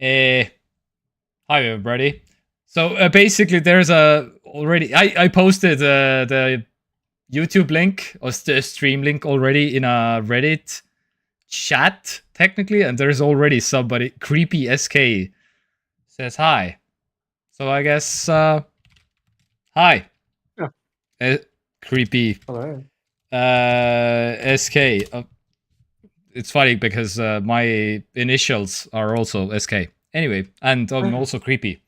Uh, Hi everybody. So basically, there's already. I posted the YouTube link or the stream link already in a Reddit chat technically, and there's already somebody creepy SK says hi. So I guess hi, Yeah. creepy Hello. SK. It's funny because my initials are also SK. Anyway, and I'm also creepy.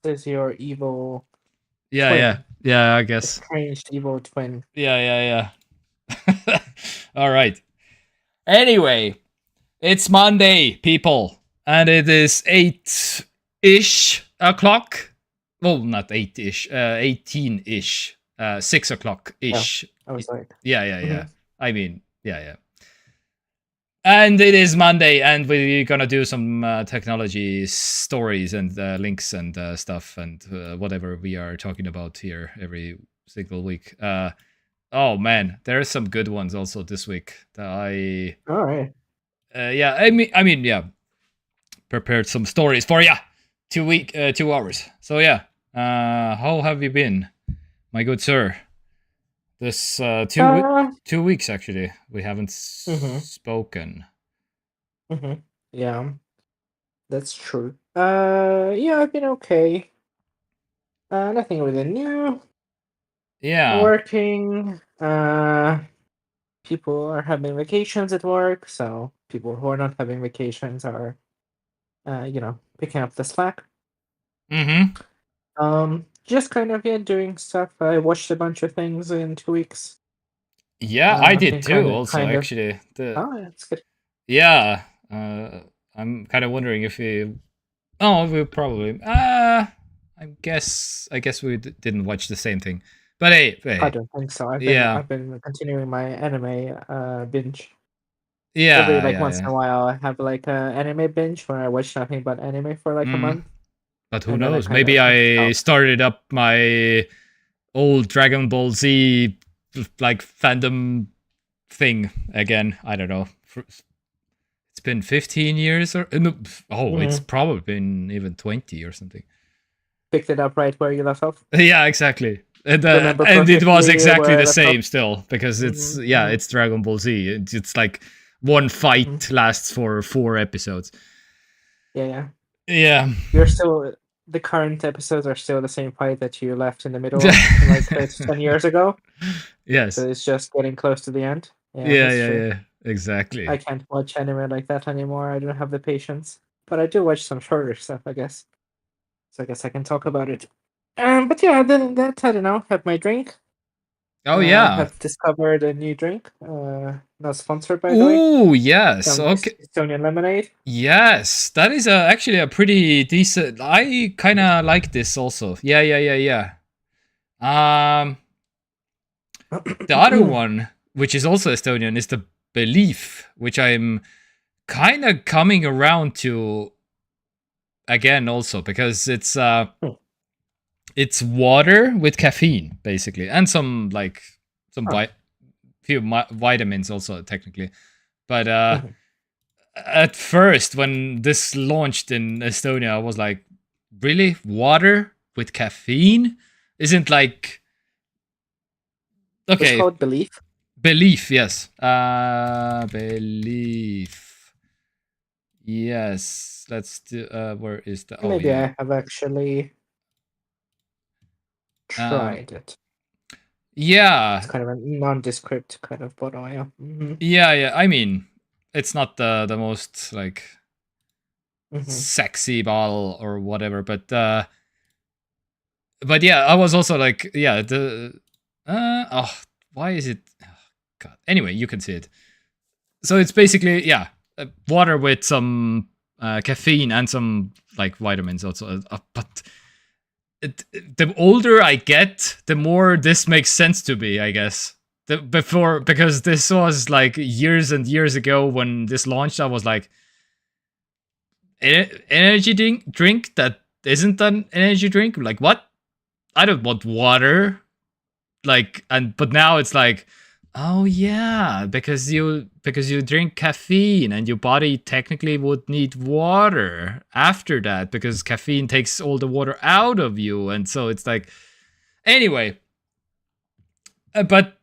This is your evil Yeah, twin. yeah, I guess. Estranged evil twin. Yeah. All right. Anyway, it's Monday, people, and it is 8-ish o'clock. Well, not 8-ish, 18-ish, 6 o'clock-ish. I was like, Yeah. I mean, yeah. And it is Monday, and we're gonna do some technology stories and links and stuff and whatever we are talking about here every single week. Oh man, there are some good ones also this week that all right. I mean, yeah, prepared some stories for ya. 2 hours. So yeah, how have you been, my good sir? This 2 weeks actually we haven't spoken. Yeah, that's true. Yeah, I've been okay. Nothing really new. Yeah. Working. People are having vacations at work, so people who are not having vacations are, picking up the slack. Just kind of doing stuff. I watched a bunch of things in 2 weeks. Yeah, I did too. Actually, Oh, that's good. Yeah, I'm kind of wondering if we. Oh, we probably. I guess we didn't watch the same thing. But hey. I don't think so. I've been continuing my anime binge. Yeah. Every once in a while, I have like a anime binge where I watch nothing but anime for like a month. But who knows? Maybe I started up my old Dragon Ball Z like fandom thing again. I don't know. It's been 15 years or no, it's probably been even 20 or something. Picked it up right where you left off. Yeah, exactly. And it was exactly the same still because it's it's Dragon Ball Z. It's like one fight lasts for 4 episodes. Yeah. You're still the current episodes are still the same fight that you left in the middle of like 10 years ago. Yes. So it's just getting close to the end. Yeah. Exactly. I can't watch anime like that anymore. I don't have the patience. But I do watch some shorter stuff, I guess. So I guess I can talk about it. But yeah, other than that, I don't know. Have my drink. Oh yeah. Have discovered a new drink. Not sponsored by the way. Oh yes. Okay. Estonian lemonade. Yes, that is actually a pretty decent. I kind of like this also. Yeah. The other one, which is also Estonian, is the Belief, which I'm kind of coming around to again also because it's water with caffeine basically and some few vitamins also technically, but at first when this launched in Estonia I was like, really, water with caffeine isn't like okay. It's called Belief, yes. Belief. Yes. Let's do where is the maybe I have actually tried it. Yeah. It's kind of a nondescript kind of bottle, yeah. Yeah. I mean, it's not the most like sexy bottle or whatever, but yeah, I was also like, yeah, why is it? Oh, God. Anyway, you can see it. So it's basically water with some caffeine and some like vitamins also. But the older I get, the more this makes sense to me, I guess. Because this was like years and years ago when this launched, I was like, energy drink that isn't an energy drink? Like what? I don't want water. Like, but now it's like, Oh yeah, because you drink caffeine and your body technically would need water after that because caffeine takes all the water out of you, and so it's like anyway. But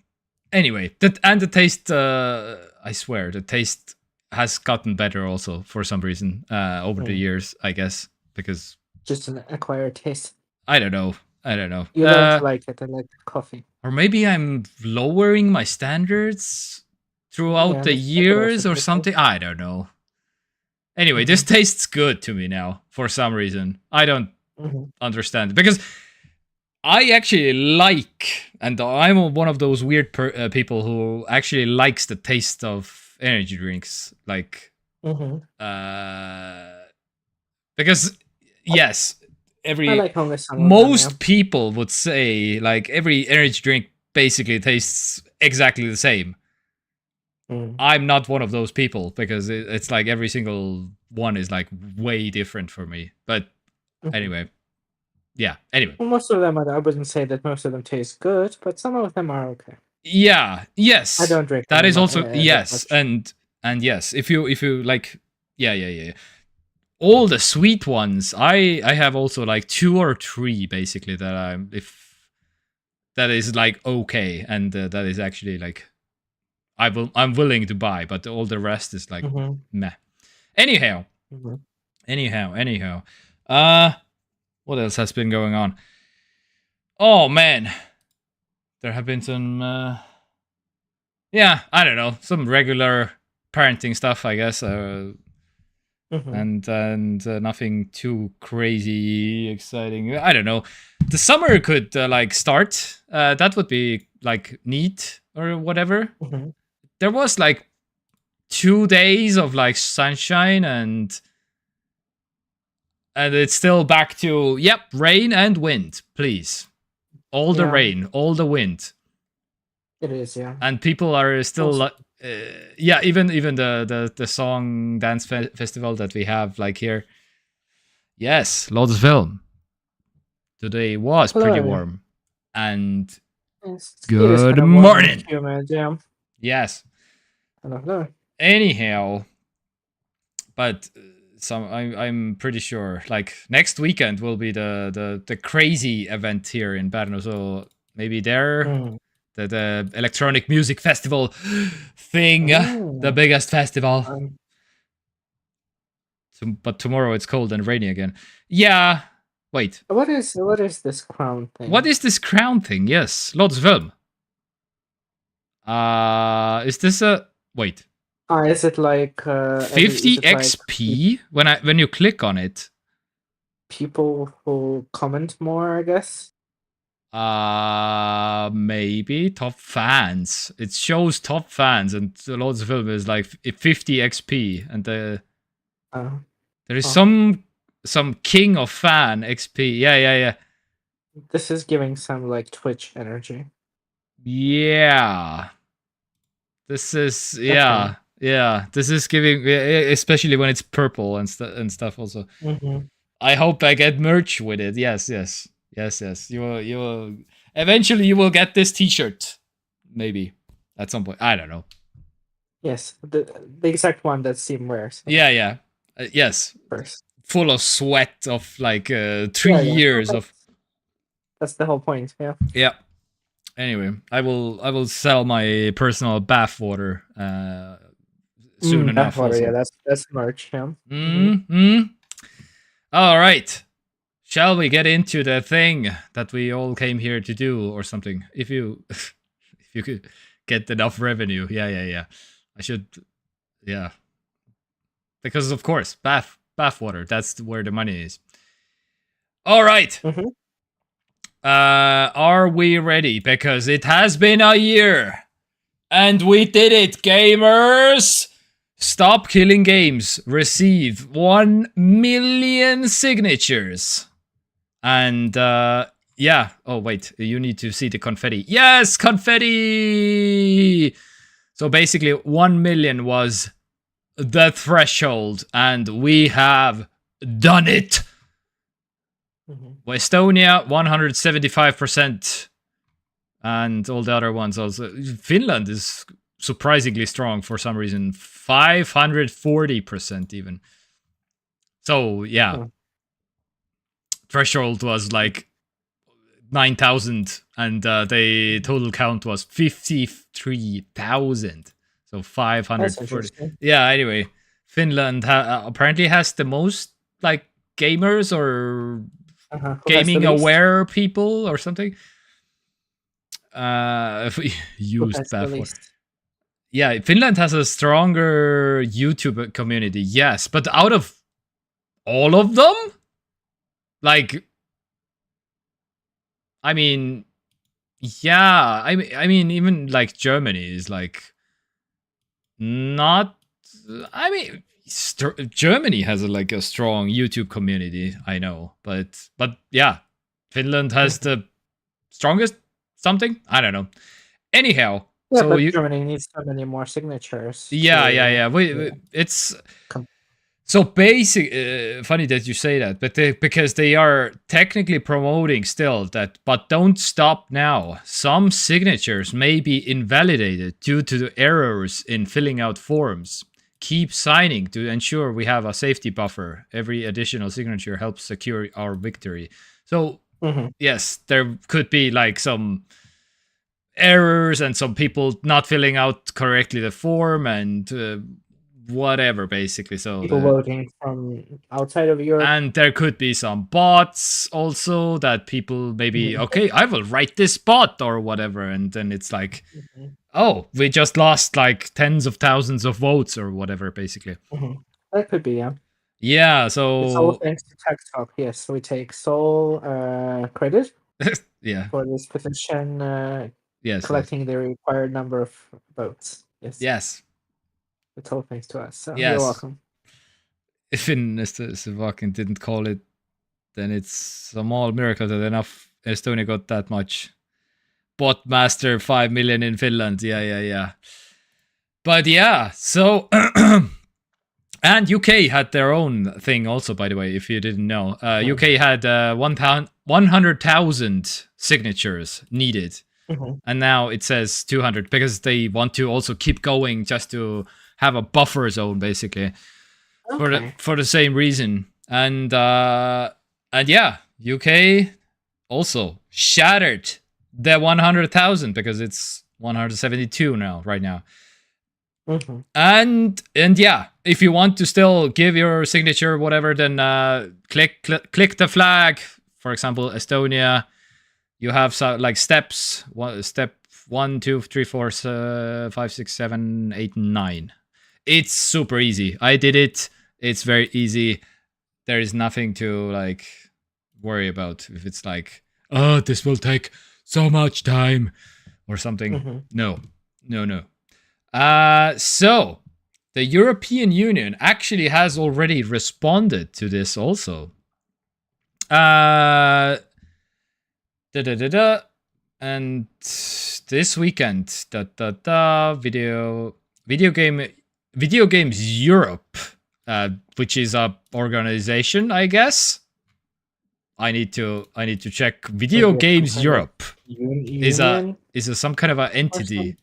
anyway, the taste. I swear, the taste has gotten better also for some reason over the years. I guess because Just an acquired taste. I don't know. I don't know. You learn to like it and like coffee. Or maybe I'm lowering my standards throughout Yeah, the that could years also or be something. I don't know. Anyway, this tastes good to me now for some reason. I don't understand it because I actually like, and I'm one of those weird people who actually likes the taste of energy drinks, like, because yes, I like only some of them, most people would say like every energy drink basically tastes exactly the same. I'm not one of those people because it's like every single one is like way different for me. But anyway, yeah. Anyway, well, most of them, I wouldn't say that most of them taste good, but some of them are okay. yeah. Yes. I don't drink. That is also that yes, much. and yes. If you like, yeah. All the sweet ones, I have also like 2 or 3 basically that that is like okay, and that is actually like I'm willing to buy, but all the rest is like meh. Anyhow, what else has been going on? Oh man, there have been some I don't know, some regular parenting stuff, I guess. And nothing too crazy exciting. I don't know. The summer could like start. That would be like neat or whatever. There was like 2 days of like sunshine and it's still back to rain and wind, please. All the rain, all the wind. It is, yeah. And people are still even the song dance festival that we have like here. Yes, Lorde's film. Today was pretty warm. And good morning. Humid, yeah. Yes. I don't know. Anyhow, but I'm pretty sure like next weekend will be the crazy event here in Brno. So maybe there. The electronic music festival thing, the biggest festival. But tomorrow it's cold and rainy again. Yeah. Wait. What is this crown thing? What is this crown thing? Yes, Lorde's film. Is this a wait? Is it like 50 XP when you click on it? People who comment more, I guess. Maybe top fans. It shows top fans, and the Lorde's film is like 50 XP, and there is some king of fan XP. Yeah. This is giving some like Twitch energy. Yeah. This is This is giving, especially when it's purple and stuff. Also, I hope I get merch with it. Yes. You will. Eventually, you will get this T-shirt. Maybe at some point. I don't know. Yes, the exact one that Steam wears. Yeah. Yes. First. Full of sweat of like 3 years of. That's the whole point. Yeah. Yeah. Anyway, I will sell my personal bath water soon enough. Bath water, yeah, that's merch. Yeah. All right. Shall we get into the thing that we all came here to do or something? If you could get enough revenue. Yeah. I should, yeah. Because of course, bath water, that's where the money is. All right. Are we ready? Because it has been a year. And we did it, gamers! Stop Killing Games receive 1 million signatures. And yeah. Oh wait, you need to see the confetti. Yes, confetti. So basically 1 million was the threshold, and we have done it. Estonia 175% and all the other ones also. Finland is surprisingly strong for some reason, 540% even. So yeah, threshold was like 9,000, and the total count was 53,000. So 540. Yeah. Anyway, Finland apparently has the most like gamers or gaming aware people or something. If we used before. Yeah, Finland has a stronger YouTube community, yes, but out of all of them, like, I mean, yeah, I mean, even like Germany is like not. I mean, Germany has like a strong YouTube community, I know, but yeah, Finland has the strongest something. I don't know. Anyhow. Yeah, so but Germany needs so many more signatures. Yeah. It's so basic. Funny that you say that, but because they are technically promoting still that, but don't stop now. Some signatures may be invalidated due to the errors in filling out forms. Keep signing to ensure we have a safety buffer. Every additional signature helps secure our victory. So yes, there could be like some errors and some people not filling out correctly the form and whatever, basically. So people voting from outside of Europe, and there could be some bots also that people maybe okay, I will write this bot or whatever, and then it's like oh, we just lost like tens of thousands of votes or whatever, basically. That could be, yeah. So it's all thanks to TekTok. Yes, we take sole credit yeah for this petition. Yes, collecting the required number of votes. Yes. It's all thanks to us. So yes. You're welcome. If Slovakian didn't call it, then it's a small miracle that enough Estonia got that much. Bot master 5 million in Finland. Yeah. But yeah, so and UK had their own thing also, by the way, if you didn't know. UK had 100,000 signatures needed. And now it says 200 because they want to also keep going just to have a buffer zone, basically, for the same reason. And yeah, UK also shattered the 100,000 because it's 172 now, right now. And yeah, if you want to still give your signature, whatever, then click the flag. For example, Estonia. You have like steps. Step 1, 2, 3, 4, 5, 6, 7, 8, 9. It's super easy. I did it. It's very easy. There is nothing to like worry about. If it's like, oh, this will take so much time or something. No. So the European Union actually has already responded to this also. And this weekend, Video Games Europe, which is a organization, I guess. I need to check. Video Games Europe is some kind of an entity.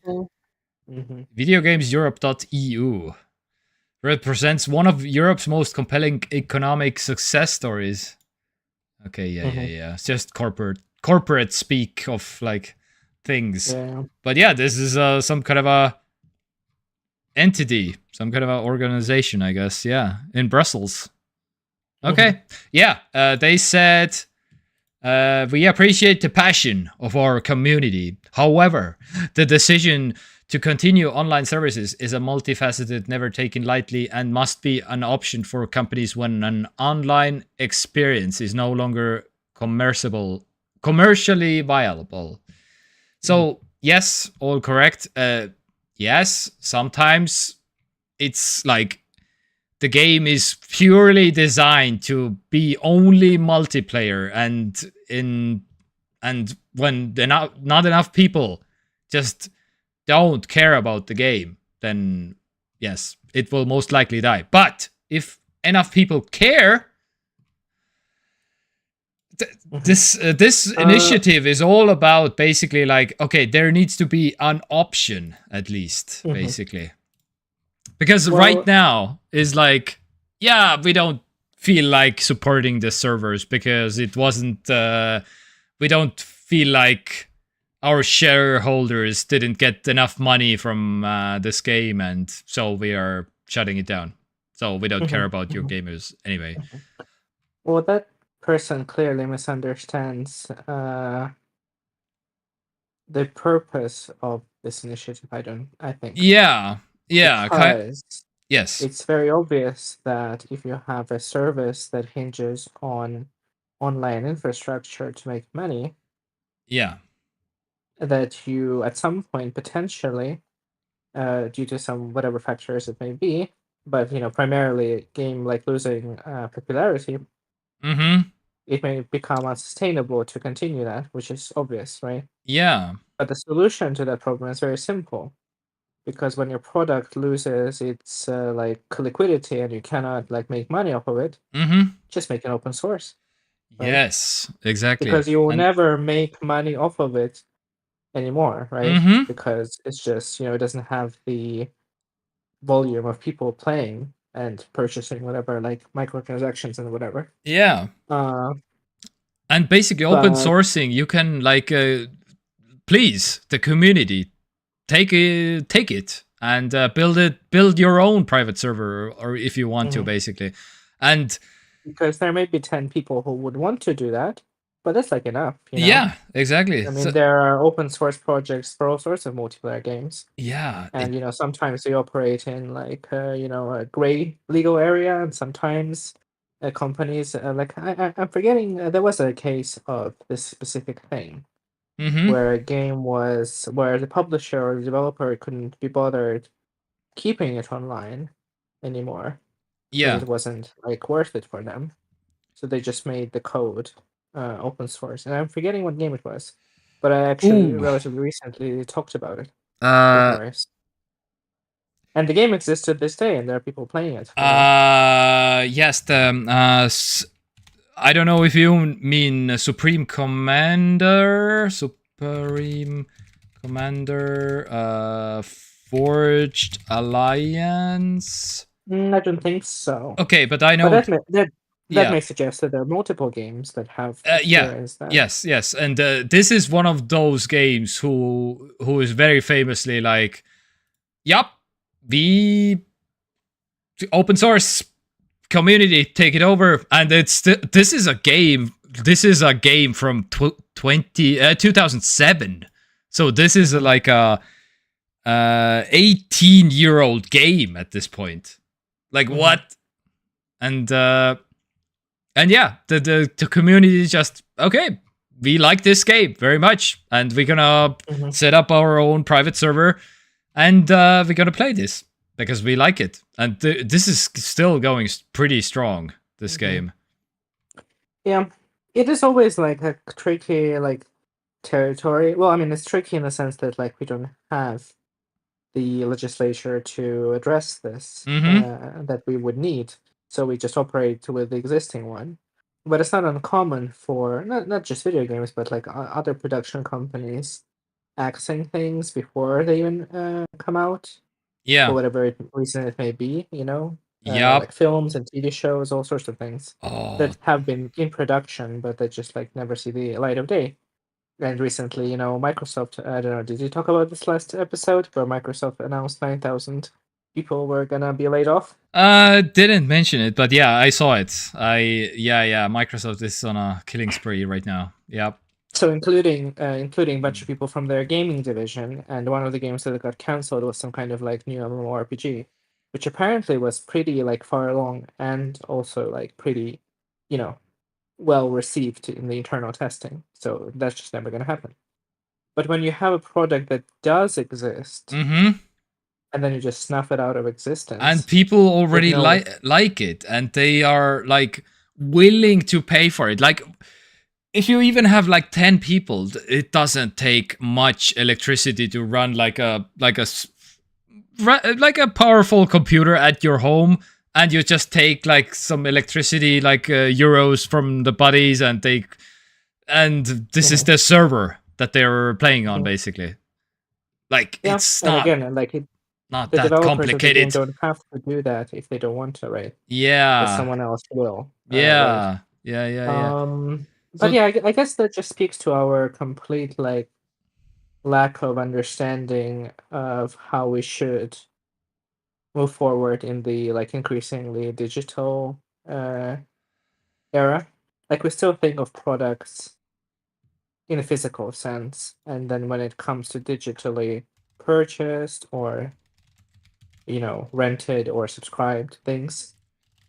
Videogameseurope.eu represents one of Europe's most compelling economic success stories. Okay, yeah. It's just corporate speak of like things. But yeah, this is some kind of a entity, some kind of a organization, I guess. Yeah, in Brussels. Okay. Yeah, they said we appreciate the passion of our community. However, the decision to continue online services is a multifaceted, never taken lightly, and must be an option for companies when an online experience is no longer commercially viable. So yes, all correct. Yes, sometimes it's like the game is purely designed to be only multiplayer, and when not enough people just don't care about the game, then yes, it will most likely die. But if enough people care, this initiative is all about basically like, okay, there needs to be an option at least, Mhm. basically, because Well- right now is like, yeah, we don't feel like supporting the servers because it wasn't. We don't feel like our shareholders didn't get enough money from this game, and so we are shutting it down. So we don't care Mhm, about your mhm. gamers anyway. Well, that person clearly misunderstands the purpose of this initiative. I think. Yeah, yeah, Because yes, it's very obvious that if you have a service that hinges on online infrastructure to make money, yeah, that you at some point potentially, due to some whatever factors it may be, but primarily a game like losing popularity, mm-hmm, it may become unsustainable to continue that, which is obvious, right? yeah, But the solution to that problem is very simple, because when your product loses its like liquidity and you cannot like make money off of it, mm-hmm, just make an open source, right? yes, exactly, Because you will and never make money off of it anymore, right? mm-hmm, Because it's just it doesn't have the volume of people playing and purchasing whatever, like microtransactions and whatever. yeah, Uh, and basically open but sourcing, you can like please the community take it and build your own private server, or if you want to, Mhm. basically, and because there may be 10 people who would want to do that, but that's like enough, yeah, exactly. I So, mean, there are open source projects for all sorts of multiplayer games, yeah, and sometimes they operate in like a gray legal area, and sometimes companies like I'm forgetting. There was a case of this specific thing mm-hmm, where a game was where the publisher or the developer couldn't be bothered keeping it online anymore because yeah, it wasn't like worth it for them. So they just made the code open source, and I'm forgetting what game it was, but I actually ooh, relatively recently talked about it with uh Marius. And the game exists to this day, and there are people playing it. yes, I don't know if you mean Supreme Commander, Forged Alliance. I don't think so. Okay, but I But know, that yeah, may suggest that there are multiple games that have yeah, experienced that. yes, and this is one of those games who is very famously like, yup, the open source community take it over, and this is a game. This is a game from 2007. So this is like a 18-year-old game at this point. Like Mhm. what? And yeah, the community is just okay. We like this game very much, and we're gonna Mhm. set up our own private server, and we're gonna play this because we like it. And this is still going pretty strong. This Mhm. game. Yeah, it is always like a tricky like territory. Well, I mean, it's tricky in the sense that like we don't have the legislature to address this Mm-hmm. that we would need, so we just operate with the existing one. But it's not uncommon for not just video games, but like other production companies axing things before they even come out for Yeah. whatever reason it may be. Yup. Like films and TV shows, all sorts of things Oh. that have been in production, but that just like never see the light of day. And recently, Microsoft, I don't know, did you talk about this last episode where Microsoft announced 9,000 people were gonna be laid off? Didn't mention it, but yeah, I saw it. Yeah. Microsoft is on a killing spree right now. Yep. So including a bunch of people from their gaming division, and one of the games that got cancelled was some kind of like new MMORPG, which apparently was pretty like far along and also like pretty, you know, well received in the internal testing. So that's just never gonna happen. But when you have a product that does exist, Mm-hmm. and then you just snuff it out of And existence people with already no like it, and they are like willing to pay for it. Like if you even have like 10 people, it doesn't take much electricity to run like a powerful computer at your home, and you just take like some electricity, like euros from the buddies, and they and this is the server that they're playing on, basically. Like, Yeah, it's and not again, like not the that developers of the game complicated. don't have to do that if they don't want to, right? But Yeah, someone else will, right? yeah. But So yeah, I guess that just speaks to our complete like lack of understanding of how we should move forward in the like increasingly digital uh, era. Like we still think of products in a physical sense, and then when it comes to digitally purchased or rented or subscribed things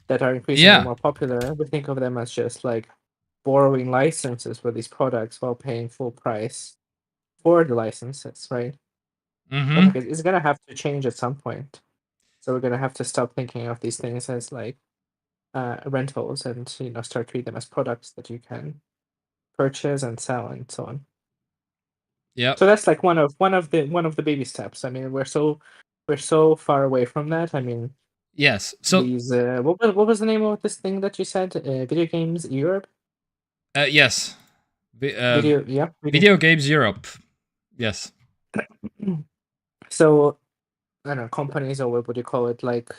that are increasingly yeah, more popular, we think of them as just like borrowing licenses for these products while paying full price for the licenses, right? But like mm-hmm. it's gonna have to change at some point. So we're gonna have to stop thinking of these things as like rentals and start treating them as products that you can purchase and sell and so on. Yep. So that's like one of the baby steps. I mean, we're so far away from that. I mean, Yes. So these what was the name of this thing that you said? Video games Europe. yes. Vi- uh, Video, yeah, video. Video Games Europe. Yes. So I don't know, companies or what would you call it, like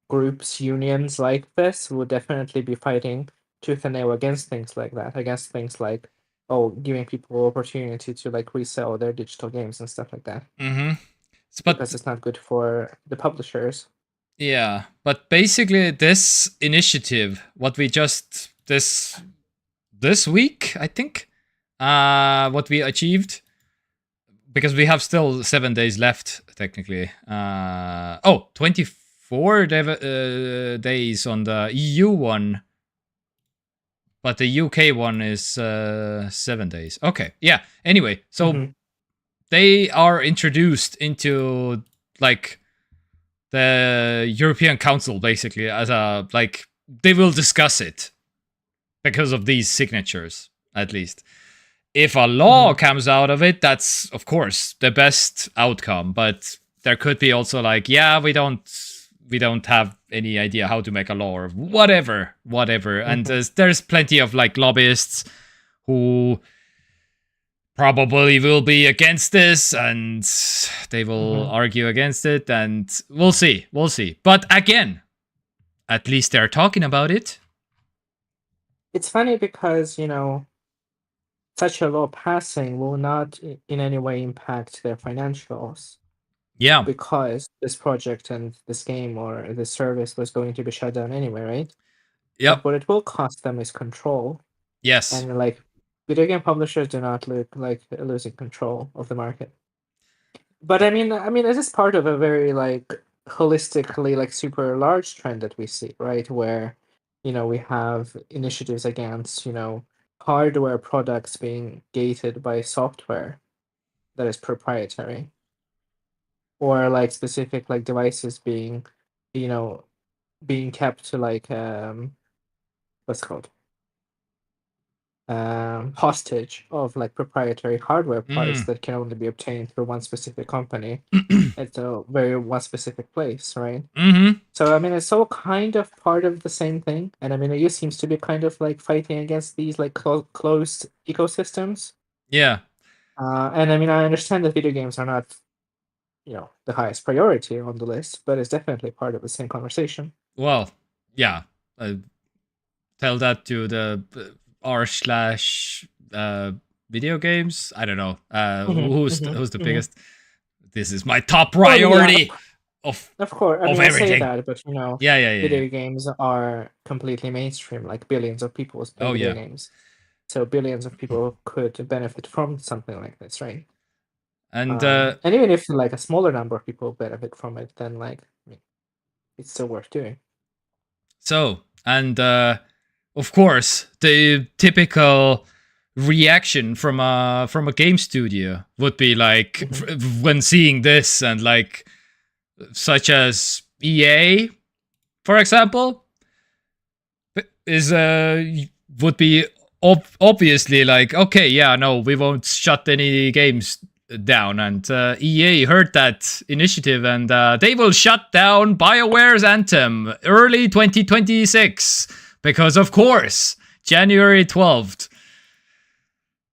groups, unions like this would definitely be fighting tooth and nail against things like that, against things like giving people opportunity to like resell their digital games and stuff like that, Mm-hmm. because But it's not good for the publishers. yeah, but basically this initiative, what we just this week, I think, what we achieved, because we have still 7 days left technically. 24 days on the EU one, but the UK one is 7 days. Okay, yeah. Anyway, so Mhm. they are introduced into like the European Council basically as a like they will discuss it because of these signatures at least. If a law Mhm. comes out of it, that's of course the best outcome, but there could be also like, yeah, we don't have any idea how to make a law or whatever. And Mhm. there's plenty of like lobbyists who probably will be against this and they will Mhm. argue against it, and we'll see. But again, at least they're talking about it. It's funny because such a law passing will not in any way impact their financials, Yeah. because this project and this game or this service was going to be shut down anyway, right? Yep. But what it will cost them is control, Yes. and like video game publishers do not look like losing control of the market. But I mean, this is part of a very like holistically like super large trend that we see, right? Where we have initiatives against hardware products being gated by software that is proprietary, or like specific like devices you know being kept to like what's it called, hostage of like proprietary hardware parts Mm. that can only be obtained through one specific company at a very one specific place, right? Mm-hmm. So I mean, it's all kind of part of the same thing, and I mean, EU seems to be kind of like fighting against these like closed ecosystems. Yeah. And I mean, I understand that video games are not the highest priority on the list, but it's definitely part of the same conversation. Well, yeah. Tell that to the r slash video games. I don't know. Hmm. Who's the Hmm. biggest? This is my top Well, yeah, priority of of course. I of mean, I say everything. that, but Yeah. video games are completely mainstream. Like billions of people play Oh video yeah. games, so billions of people could benefit from something like this, right? And And even if like a smaller number of people benefit from it, then like I mean, it's still worth doing. so and of course the typical reaction from a game studio would be like Hmm. when seeing this, and like such as EA, for example, is would be obviously like, okay, yeah, no, we won't shut any games down, and EA heard that initiative, and they will shut down BioWare's Anthem early 2026 because of course January 12th.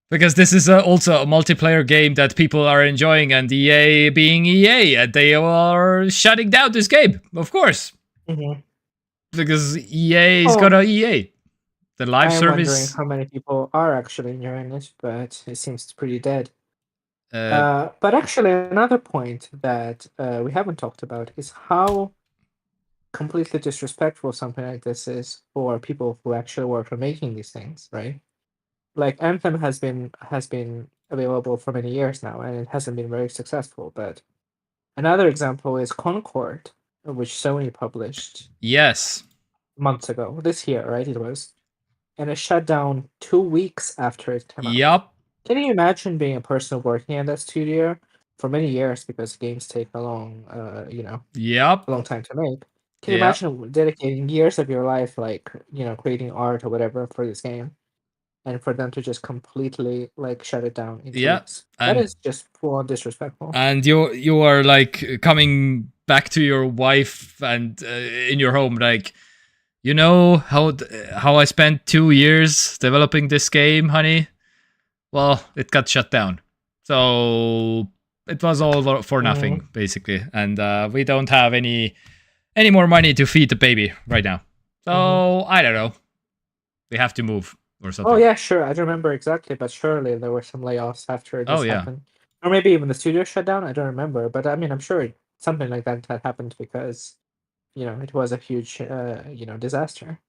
Because this is also a multiplayer game that people are enjoying, and EA being EA, and they are shutting down this game, of course. Mhm. Because EA is Oh, gonna EA. The live I'm wondering service. how many people are actually enjoying it, but it seems pretty dead. Uh, But actually, another point that we haven't talked about is how completely disrespectful something like this is for people who actually work on making these things, right? Like Anthem has been available for many years now, and it hasn't been very successful. But another example is Concord, which Sony published yes. months ago, this year, right? It was, and it shut down 2 weeks after it came out. Yup. Can you imagine being a person working at that studio for many years because games take Yup. a long time to make? Can you Yep. imagine dedicating years of your life, like creating art or whatever for this game, and for them to just completely like shut it down in two Yeah. weeks? That And is just full on disrespectful. you are like coming back to your wife and in your home, like, you know how I spent 2 years developing this game, honey. Well, it got shut down, so it was all for Mm-hmm. nothing, basically. And we don't have any more money to feed the baby right now. Mm-hmm. So I don't know. We have to move or Oh something. yeah, sure. I don't remember exactly, but surely there were some layoffs after Oh this yeah. happened, or maybe even the studio shut down. I don't remember, but I mean, I'm sure something like that had happened because it was a huge disaster.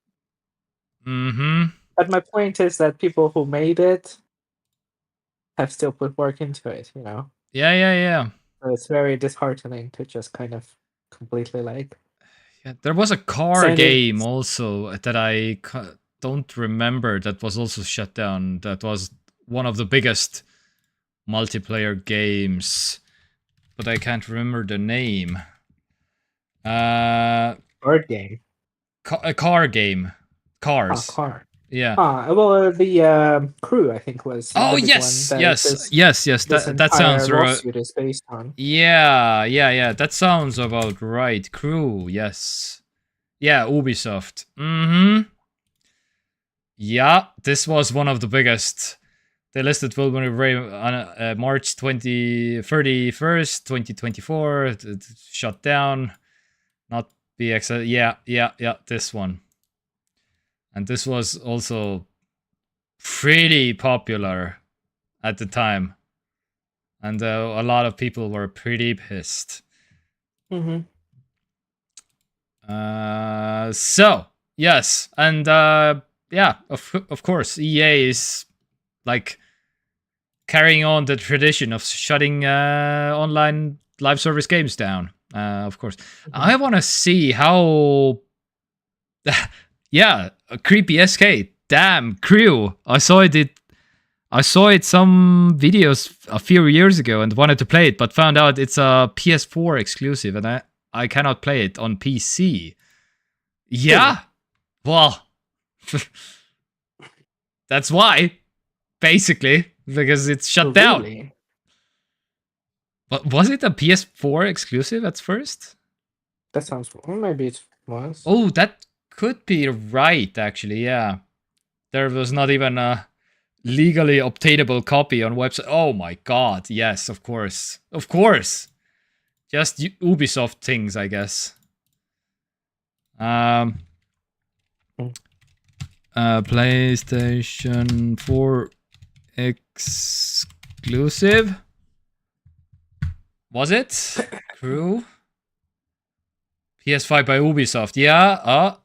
Mm-hmm. But my point is that people who made it have still put work into it. Yeah, yeah, yeah. So it's very disheartening to just kind of completely like Yeah, there was a car send it. game also that I don't remember that was also shut down. That was one of the biggest multiplayer games, but I can't remember the name. Uh, Board game. a car game, Ah, cars. car. Yeah. Well, the Crew, I think, was Oh the big one yes, that yes, this yes, yes. this That entire sounds right. lawsuit is based on. Yeah, yeah, yeah. That sounds about right. Crew, yes. Yeah, Ubisoft. Mm-hmm. Yeah, this was one of the biggest. They listed Wilbur on March 31st, 2024. It shut down. Not BX. Yeah, yeah, yeah. This one. And this was also pretty popular at the time. And a lot of people were pretty pissed. Mm-hmm. So, yes. And yeah, of course, EA is like carrying on the tradition of shutting online live service games down. Of course, Mm-hmm. I want to see how. Yeah, a creepy SK. Damn, Crew. I saw it. I saw it some videos a few years ago and wanted to play it, but found out it's a PS4 exclusive, and I cannot play it on PC. Yeah, well, that's why, basically, because it's Oh, shut down. really? But was it a PS4 exclusive at first? That sounds cool. Maybe it was. Oh, that could be right, actually, yeah. There was not even a legally obtainable copy on website. Oh my god, yes, of course. Of course. Just Ubisoft things, I guess. Mm. PlayStation 4 exclusive? Was it? Crew? PS5 by Ubisoft. Yeah,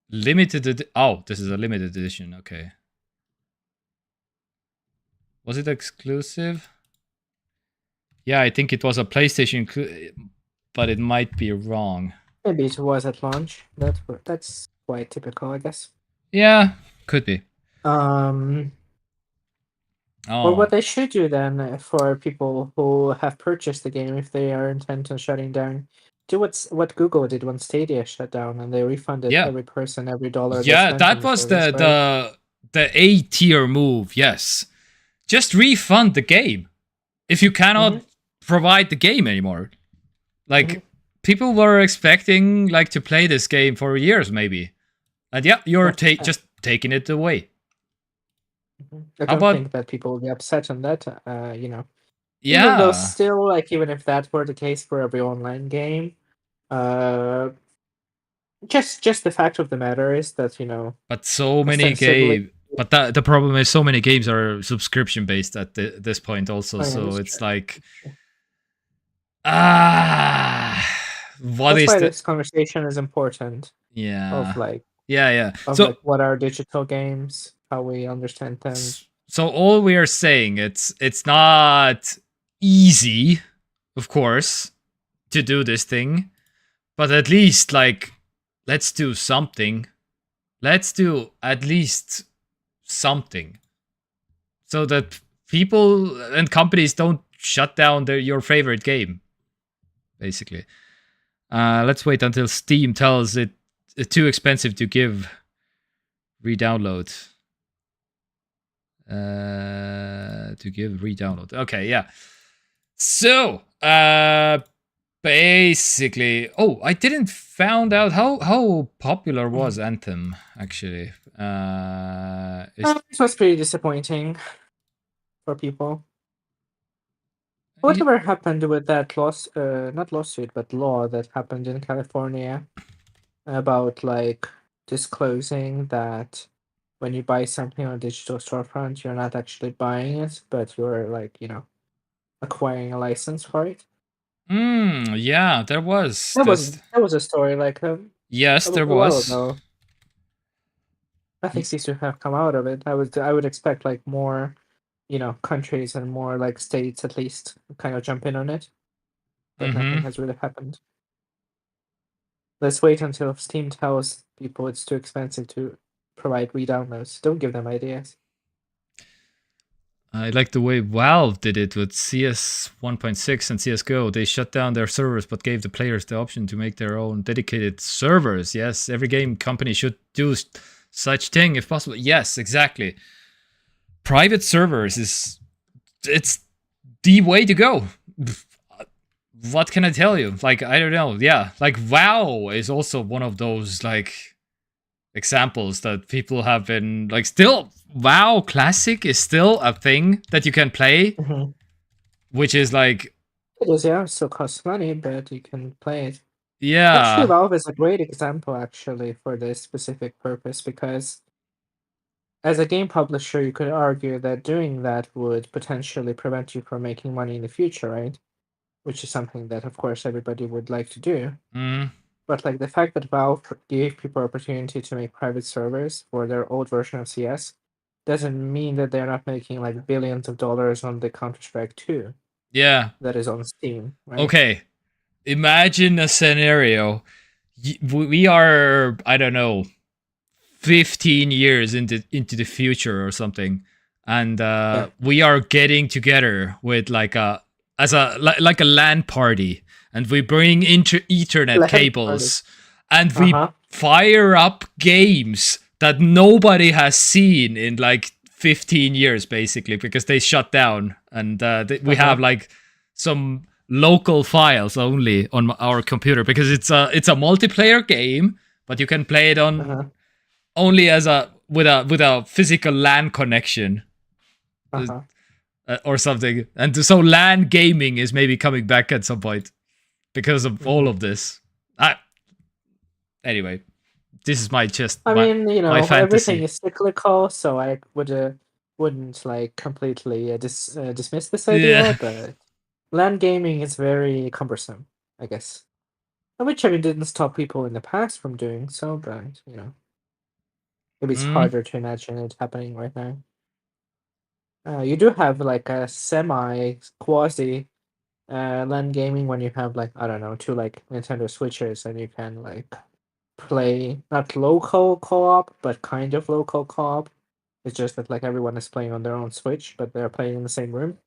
limited oh, this is a limited edition. Okay. Was it exclusive? Yeah, I think it was a PlayStation, but it might be wrong. Maybe it was at launch. That's quite typical, I guess. Yeah, could be. Well, Oh, what they should do then for people who have purchased the game, if they are intent on shutting down, do what Google did when Stadia shut down, and they refunded yeah. every person every dollar they Yeah, spent on that the was service, right? the A tier move. Yes, just refund the game if you cannot Mm-hmm. provide the game anymore. Like Mhm. people were expecting like to play this game for years, maybe, and yeah, you're Yeah. just taking it away. I How don't about think that people will be upset on that. Even though yeah? still, like, even if that were the case for every online game, uh, just the fact of the matter is that But so many ostensibly, game. But the problem is so many games are subscription based at this point also. oh yeah, So that's it's true. like That's true. ah, what That's is why the this conversation is important. yeah Of like yeah. of So like what are digital games, how we understand them. so all we are saying it's not easy, of course, to do this thing, but at least like let's do something. Let's do at least something so that people and companies don't shut down your favorite game. Basically, let's wait until Steam tells it's too expensive to give re-download. To give re-download. Okay, yeah. So, basically, oh, I didn't found out how popular was Anthem actually. It was pretty disappointing for people. It, Whatever happened with that not lawsuit, but law that happened in California about like disclosing that when you buy something on a digital storefront, you're not actually buying it, but you're like, acquiring a license for it. yeah, there was That was this. that was a story like Yes, there a while was. ago. Nothing seems to have come out of it. I would expect like more, countries and more like states at least kind of jump in on it, but nothing Mm-hmm. has really happened. Let's wait until Steam tells people it's too expensive to provide re-downloads. Don't give them ideas. I like the way Valve did it with CS 1.6 and CS:GO. They shut down their servers but gave the players the option to make their own dedicated servers. Yes, every game company should do such thing if possible. Yes, exactly. Private servers it's the way to go. What can I tell you? Like I don't know. Yeah, like WoW is also one of those like examples that people have been like still WoW Classic is still a thing that you can play, Mm-hmm. which is like It is, yeah, it still costs money, but you can play it. Actually, yeah. Valve is a great example actually for this specific purpose because as a game publisher, you could argue that doing that would potentially prevent you from making money in the future, right? Which is something that, of course, everybody would like to do. Mm, But like the fact that Valve gave people opportunity to make private servers for their old version of CS doesn't mean that they're not making like billions of dollars on the Counter-Strike 2 yeah. that is on Steam, right? Okay. Imagine a scenario. We are I don't know 15 years into the future or something, and Yeah. we are getting together with like a as a like a LAN party, and we bring Ethernet LAN party. cables, and we Uh-huh. fire up games that nobody has seen in like 15 years, basically, because they shut down, and we Uh-huh. have like some local files only on our computer because it's a multiplayer game, but you can play it on Uh-huh. only as a with a physical LAN connection uh, Uh-huh. or something. And so LAN gaming is maybe coming back at some point because of all Mm-hmm. of this. Anyway, this is my just I mean, my everything fantasy. is cyclical, so I wouldn't like completely dismiss this Yeah. idea, but LAN gaming is very cumbersome, I guess. Which I mean didn't stop people in the past from doing so, but maybe it's Mm, harder to imagine it happening right now. You do have like a semi quasi LAN gaming when you have like I don't know two like Nintendo Switches and you can like play not local co-op but kind of local co-op. It's just that like everyone is playing on their own Switch, but they're playing in the same room.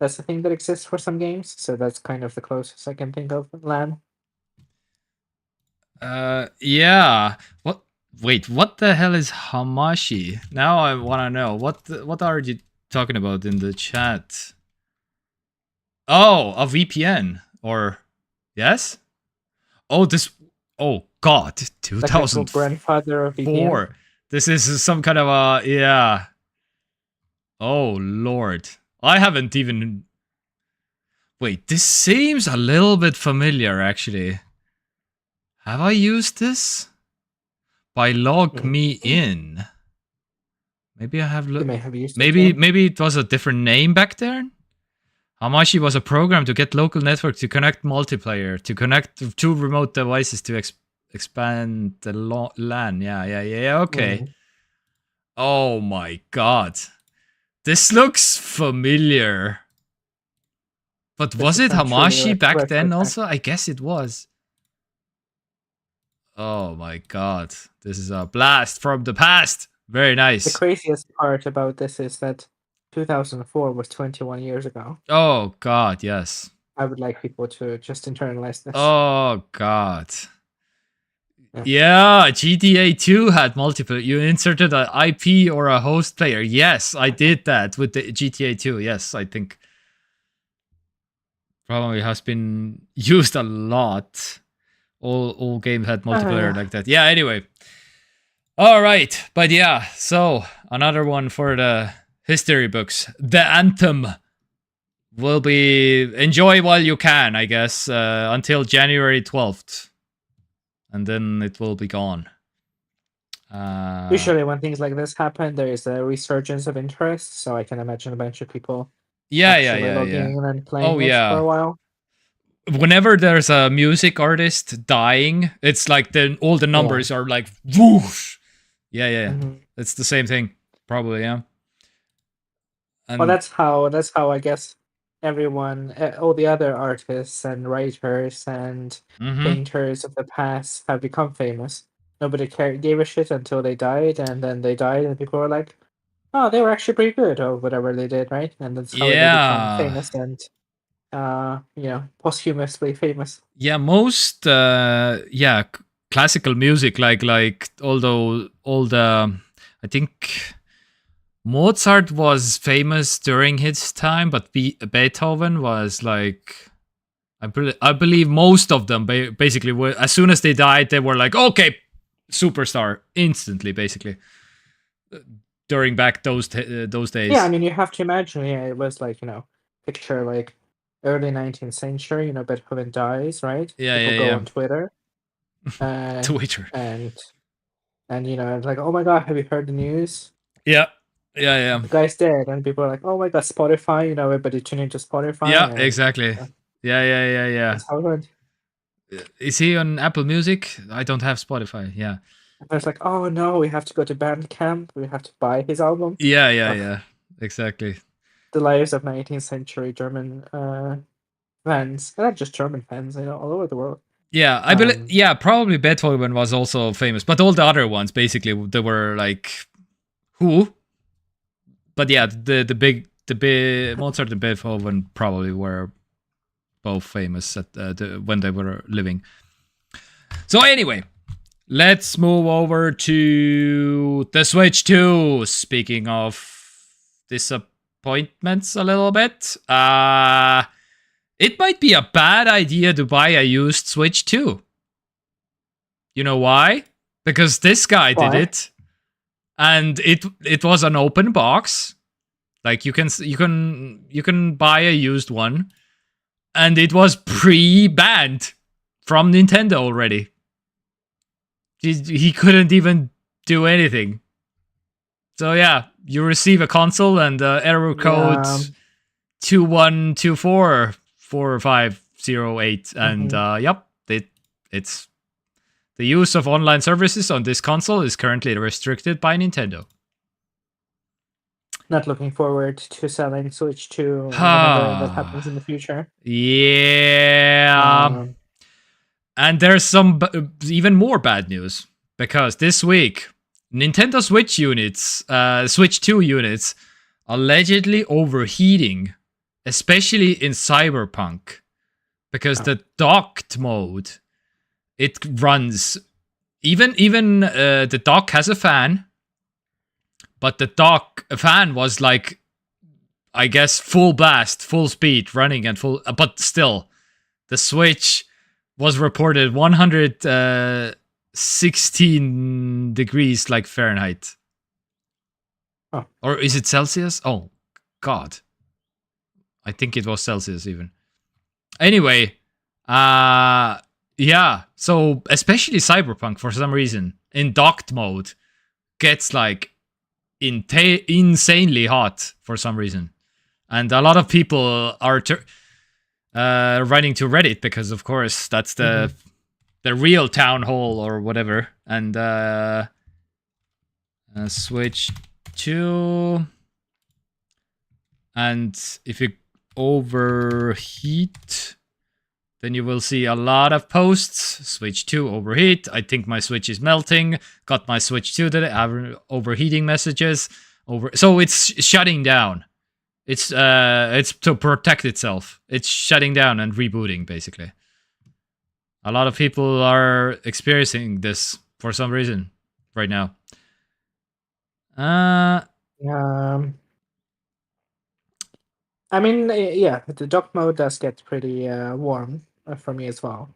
That's the thing that exists for some games, so that's kind of the closest I can think of LAN. yeah. What? Wait, what the hell is Hamashi? Now I want to know what are you talking about in the chat? Oh, a VPN or yes? Oh, this. Oh God, Like a 2004. grandfather of VPN. This is some kind of a yeah. Oh Lord, I haven't even. Wait, this seems a little bit familiar, actually. Have I used this? By log me in. Maybe I have. You may have used it. Maybe it was a different name back then. Hamashi was a program to get local network to connect multiplayer, to connect two remote devices to expand the LAN. Yeah. Okay. Oh my god. This looks familiar. But was it Hamashi back then also? I guess it was. Oh my god. This is a blast from the past. Very nice. The craziest part about this is that 2004 was 21 years ago. Oh god, yes. I would like people to just internalize this. Oh god. Yeah, GTA 2 had multiple. You inserted an IP or a host player. Yes, I did that with the GTA 2. Yes, I think probably has been used a lot. All games had multiplayer like that. Yeah, anyway. All right, but yeah, so another one for the history books. The Anthem will be enjoy while you can, I guess, until January 12th. And then it will be gone. Usually when things like this happen, there is a resurgence of interest, so I can imagine a bunch of people logging in and playing it for a while. Whenever there's a music artist dying, it's like all the numbers are like whoosh. Yeah. It's the same thing, probably, yeah. And well, that's how I guess everyone, all the other artists and writers and painters of the past have become famous. Nobody gave a shit until they died, and then they died, and people were like, "Oh, they were actually pretty good," or whatever they did, right? And that's how they become famous and, posthumously famous. Yeah, most classical music, like although all the, I think Mozart was famous during his time, but Beethoven was like, I believe most of them basically were, as soon as they died, they were like, okay, superstar instantly, basically. During back those days. Yeah, I mean, you have to imagine, it was like, picture like early 19th century, Beethoven dies, right? Yeah, People go on Twitter. Twitter. And it's like, oh my god, have you heard the news? Yeah. The guy's dead, and people are like, oh my god, Spotify, everybody tune into Spotify. Yeah, exactly. Yeah. That's how it went. Is he on Apple Music? I don't have Spotify. Yeah. And it's like, oh no, we have to go to Bandcamp. We have to buy his album. Yeah. Exactly. The lives of 19th century German fans, and not just German fans, all over the world. Yeah, I believe. Yeah, probably Beethoven was also famous, but all the other ones basically they were like, who? But yeah, the big Mozart and Beethoven probably were both famous at when they were living. So anyway, let's move over to the Switch 2. Speaking of disappointments a little bit, it might be a bad idea to buy a used Switch 2. You know why? Because this guy did it, and it was an open box. Like you can buy a used one, and it was pre-banned from Nintendo already. He couldn't even do anything. So yeah, you receive a console and error code 21244508, and it's the use of online services on this console is currently restricted by Nintendo. Not looking forward to selling Switch 2 whenever that happens in the future. Yeah. And there's some even more bad news, because this week, Nintendo Switch units, Switch 2 units, allegedly overheating, especially in Cyberpunk, because the docked mode, it runs, even the dock has a fan, but the dock fan was like, I guess, full blast, full speed, running and full, but still, the Switch was reported 116 degrees like Fahrenheit. Oh. Or is it Celsius? Oh, God. I think it was Celsius even. Anyway, yeah. So especially Cyberpunk, for some reason, in docked mode, gets like insanely hot for some reason. And a lot of people are writing to Reddit because, of course, that's the real town hall or whatever. And Switch 2. And if you overheat, then you will see a lot of posts. Switch 2 overheat. I think my Switch is melting. Got my Switch 2 today. I have overheating messages. So it's shutting down. It's to protect itself. It's shutting down and rebooting, basically. A lot of people are experiencing this for some reason right now. I mean, yeah, the dock mode does get pretty warm for me as well.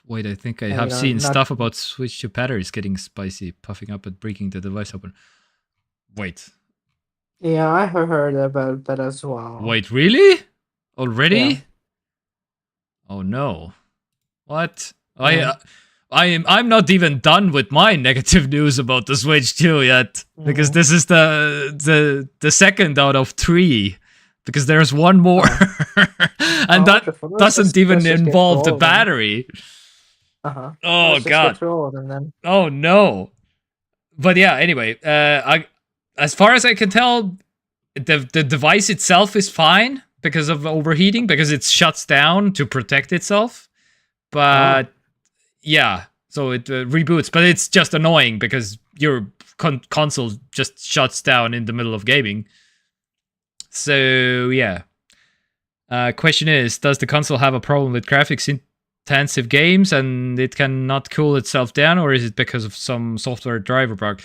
Wait, I think I have seen stuff about Switch 2 batteries getting spicy, puffing up and breaking the device open. Wait. Yeah, I have heard about that as well. Wait, really? Already? Yeah. Oh no. What? I'm not even done with my negative news about the Switch 2 yet, because this is the second out of 3. Because there's one more, and that doesn't even involve the battery. Oh God! Oh no! But yeah. Anyway, as far as I can tell, the device itself is fine because of overheating, because it shuts down to protect itself. But yeah, so it reboots, but it's just annoying because your console just shuts down in the middle of gaming. So yeah. Question is, does the console have a problem with graphics intensive games and it cannot cool itself down, or is it because of some software driver bug?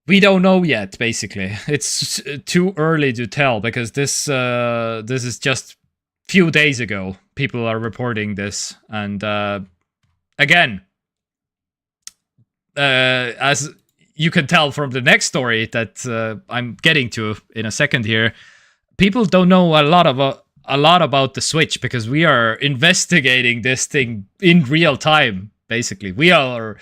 We don't know yet, basically. It's too early to tell, because this is just few days ago people are reporting this. And again, as you can tell from the next story that I'm getting to in a second here, people don't know a lot about the Switch, because we are investigating this thing in real time, basically. We are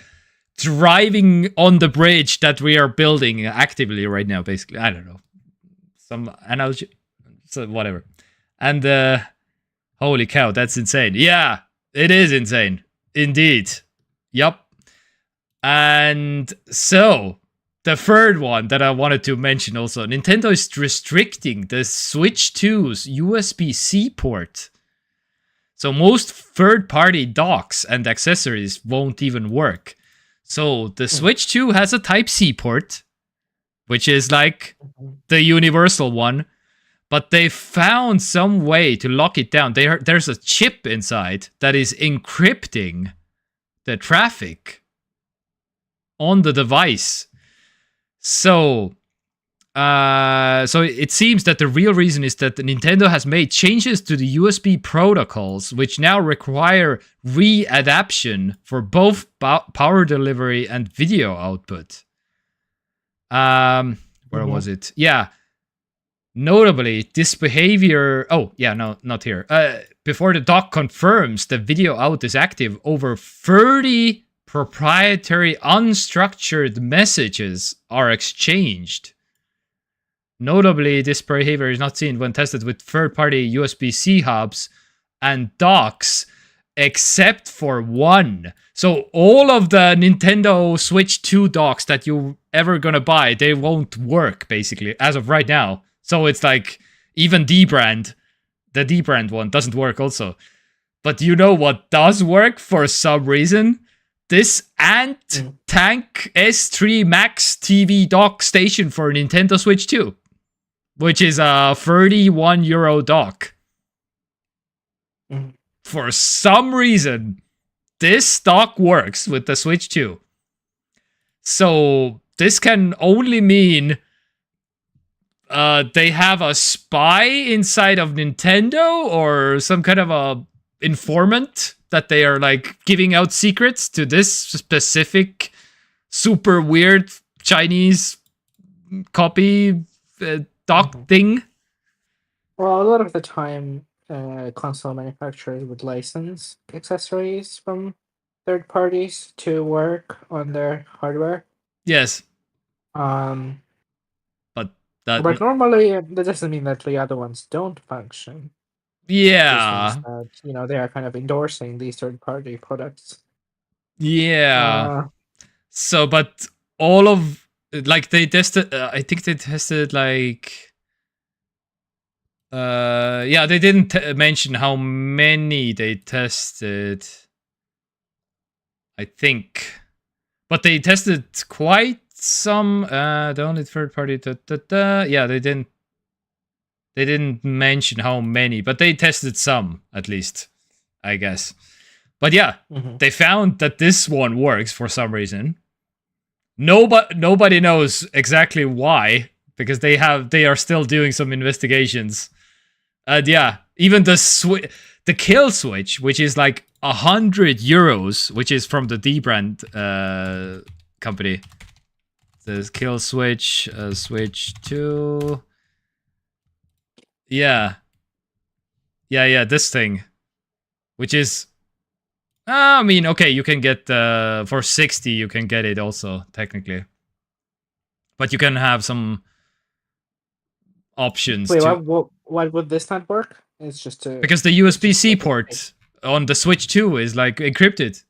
driving on the bridge that we are building actively right now, basically. I don't know. Some analogy, so whatever. And holy cow, that's insane. Yeah, it is insane. Indeed. Yup. And so, the third one that I wanted to mention also, Nintendo is restricting the Switch 2's USB-C port. So most third-party docks and accessories won't even work. So the Switch 2 has a Type-C port, which is like the universal one, but they found some way to lock it down. There's a chip inside that is encrypting the traffic on the device. So it seems that the real reason is that Nintendo has made changes to the USB protocols, which now require readaptation for both power delivery and video output. Where was it? Yeah. Notably, this behavior... Oh, yeah, no, not here. Before the dock confirms the video out is active, over 30 proprietary unstructured messages are exchanged. Notably, this behavior is not seen when tested with third-party USB-C hubs and docks, except for one. So all of the Nintendo Switch 2 docks that you're ever gonna buy, they won't work, basically, as of right now. So it's like, even the D-brand one doesn't work also. But you know what does work for some reason? This Tank S3 Max TV dock station for Nintendo Switch 2, which is a €31 dock. For some reason, this dock works with the Switch 2. So this can only mean they have a spy inside of Nintendo, or some kind of a informant that they are like giving out secrets to this specific super weird Chinese copy dock thing. Well, a lot of the time, console manufacturers would license accessories from third parties to work on their hardware. Yes, Um, but that but normally that doesn't mean that the other ones don't function. It just means yeah, that they are kind of endorsing these third-party products. yeah. Uh, So, but all of like they tested. I think they tested like. Yeah, they didn't mention how many they tested. I think, but they tested quite some. The only third party. Yeah, they didn't. They didn't mention how many, but they tested some at least, I guess. But yeah, they found that this one works for some reason. Nobody knows exactly why, because they are still doing some investigations. And yeah, even the kill switch, which is like €100, which is from the D brand company. The kill switch, switch 2. Yeah, this thing, which is, I mean, okay, you can get for 60, you can get it also technically, but you can have some options wait, to, what would this not work? It's just to because the USB-C port on the Switch 2 is like encrypted.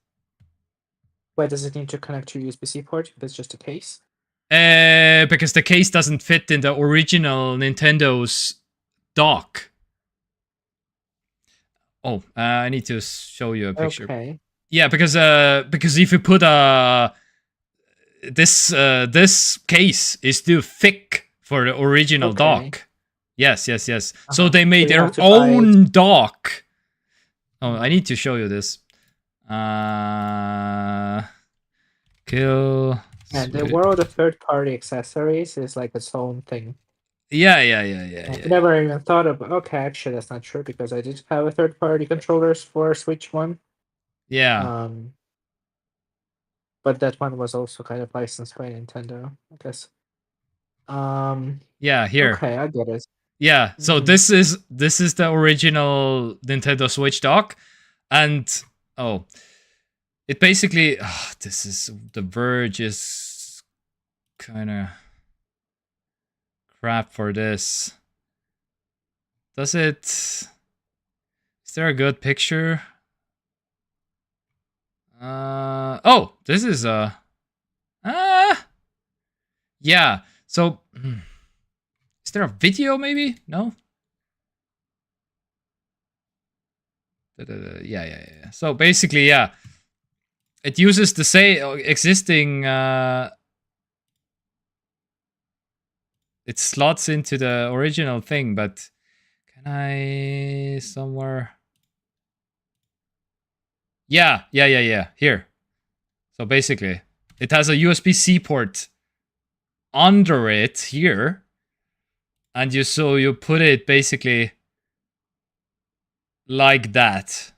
Why does it need to connect to USB-C port if it's just a case? Because the case doesn't fit in the original Nintendo's dock. Oh, I need to show you a picture. Okay. Yeah, because if you put this case is too thick for the original dock. Yes. So they made their own dock. Oh, I need to show you this. Kill. And the world of third-party accessories is like its own thing. Yeah. I never even thought of. Okay, actually, that's not true because I did have a third-party controllers for Switch 1. Yeah. But that one was also kind of licensed by Nintendo, I guess. Yeah, here. Okay, I get it. Yeah, so this is the original Nintendo Switch dock, and it basically this is the Verge is kind of crap for this. Does it? Is there a good picture? Oh, this is yeah. So. Is there a video maybe? No? Yeah. So basically, yeah. It uses the same existing it slots into the original thing, but can I somewhere? Yeah. Here. So basically, it has a USB-C port under it here. And you put it basically like that,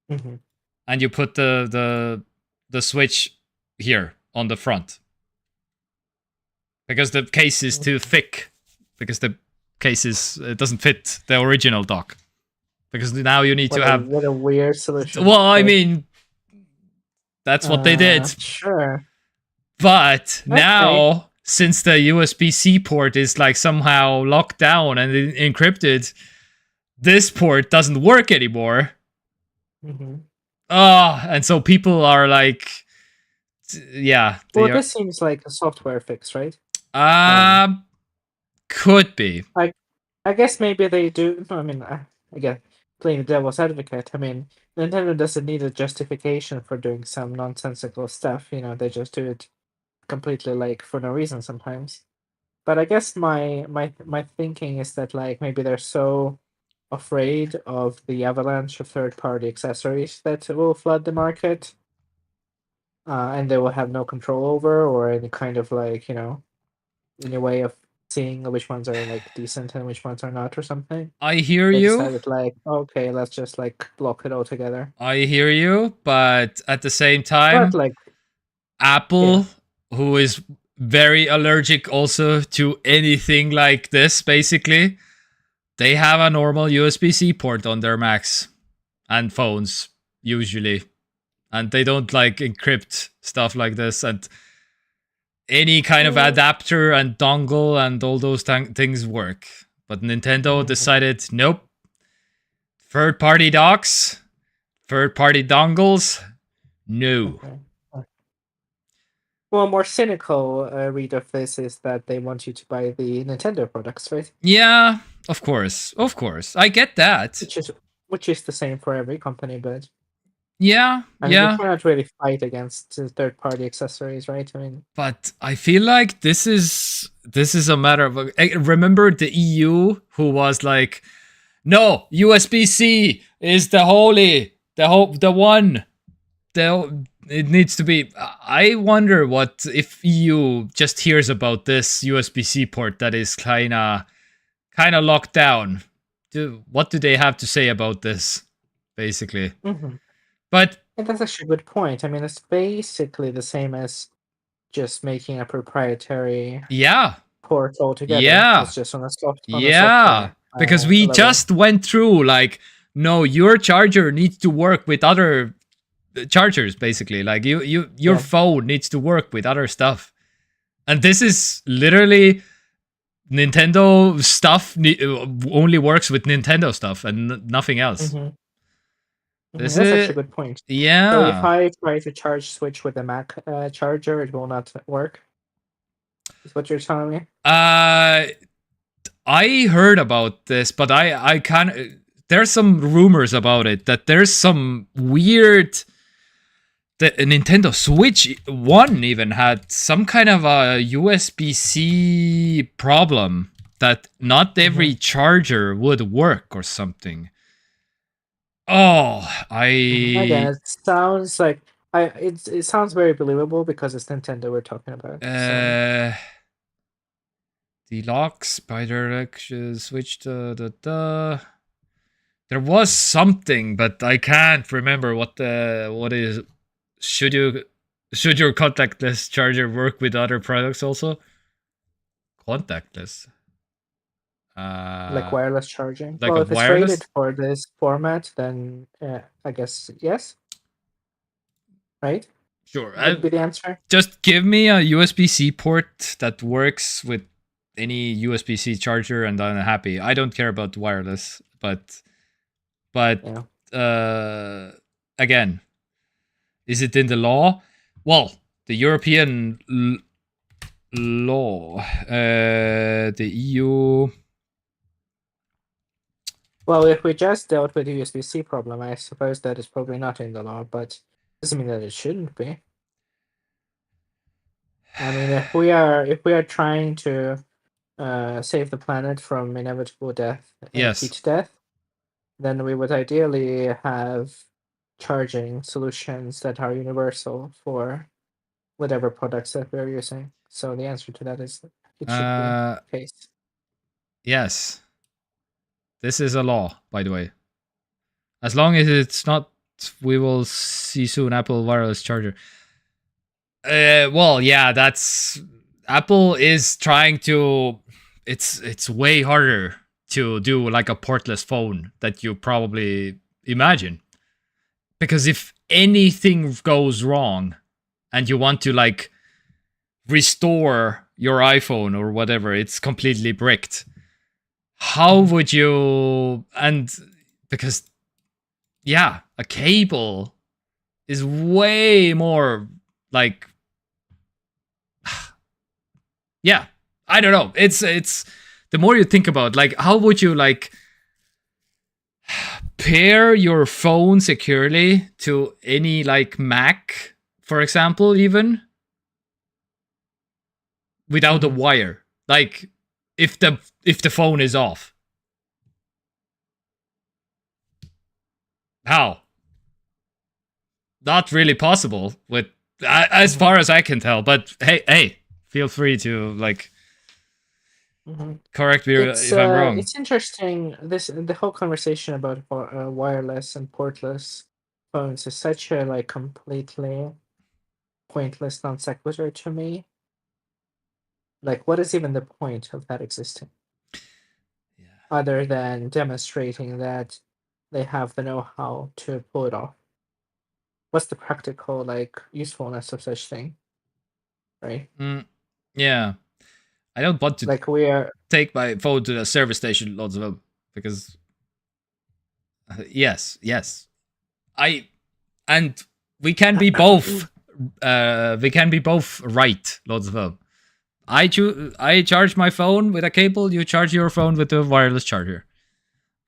and you put the switch here on the front because the case is too thick, because the case it doesn't fit the original dock, because now you need to have what a weird solution. Well, I mean, that's what they did. Sure, but now. Since the USB-C port is like somehow locked down and encrypted, this port doesn't work anymore. And so people are like, yeah. Well, this seems like a software fix, right? Could be. I guess maybe they do. I mean, again, playing the devil's advocate. I mean, Nintendo doesn't need a justification for doing some nonsensical stuff. They just do it completely like for no reason sometimes. But I guess my thinking is that like maybe they're so afraid of the avalanche of third-party accessories that will flood the market, and they will have no control over, or any kind of like any way of seeing which ones are like decent and which ones are not or something. I hear they you. Decided like, okay, let's just like block it all together. I hear you, but at the same time, but like Apple, who is very allergic also to anything like this, basically. They have a normal USB-C port on their Macs and phones, usually. And they don't like encrypt stuff like this. And any kind of adapter and dongle and all those things work. But Nintendo decided, nope. Third-party docks, third-party dongles, no. Well, a more cynical read of this is that they want you to buy the Nintendo products, right? Yeah, of course. I get that. Which is the same for every company, but yeah, I mean, you cannot really fight against third-party accessories, right? I mean, but I feel like this is a matter of. Remember the EU who was like, no, USB-C is the one. It needs to be. I wonder what if EU just hears about this USB-C port that is kind of locked down. What do they have to say about this, basically? But that's actually a good point. I mean, it's basically the same as just making a proprietary port altogether. Yeah. It's just on a soft because we just went through like, no, your charger needs to work with other chargers, basically. Like your phone needs to work with other stuff. And this is literally Nintendo stuff only works with Nintendo stuff and nothing else. That's actually a good point. Yeah. So if I try to charge Switch with a Mac charger, it will not work. Is what you're telling me? I heard about this, but I can't. There's some rumors about it that there's some weird. The Nintendo Switch 1 even had some kind of a USB-C problem that not every charger would work or something. Oh, Again, it sounds like it sounds very believable because it's Nintendo we're talking about. The locks bidirectional switch. There was something, but I can't remember what is. Should your contactless charger work with other products also? Contactless. Like wireless charging. Like well, a if it's wireless? rated for this format, then I guess yes. Right? Sure. Would be the answer. Just give me a USB-C port that works with any USB-C charger, and I'm happy. I don't care about wireless, but again, is it in the law? Well, the European law, the EU. Well, if we just dealt with the USB-C problem, I suppose that is probably not in the law, but doesn't mean that it shouldn't be. I mean, if we are trying to save the planet from inevitable death, heat death, then we would ideally have charging solutions that are universal for whatever products that we're using. So the answer to that is it should be the case. Yes. This is a law, by the way. As long as it's not, we will see soon Apple wireless charger. Well, yeah, that's Apple is trying to. It's way harder to do like a portless phone that you probably imagine, because if anything goes wrong, and you want to like restore your iPhone or whatever, it's completely bricked. How would you? And because, yeah, a cable is way more like, yeah, I don't know. It's the more you think about, like, how would you like pair your phone securely to any like Mac, for example, even without a wire? Like, if the phone is off, how? Not really possible with as far as I can tell. But hey, feel free to like correct me if I'm wrong. It's interesting. The whole conversation about wireless and portless phones is such a like completely pointless non sequitur to me. Like, what is even the point of that existing? Yeah. Other than demonstrating that they have the know-how to pull it off. What's the practical like usefulness of such thing, right? Yeah. I don't want to Like we are take my phone to the service station lots of them because yes, I and we can be both. We can be both right lots of them. I charge my phone with a cable. You charge your phone with a wireless charger.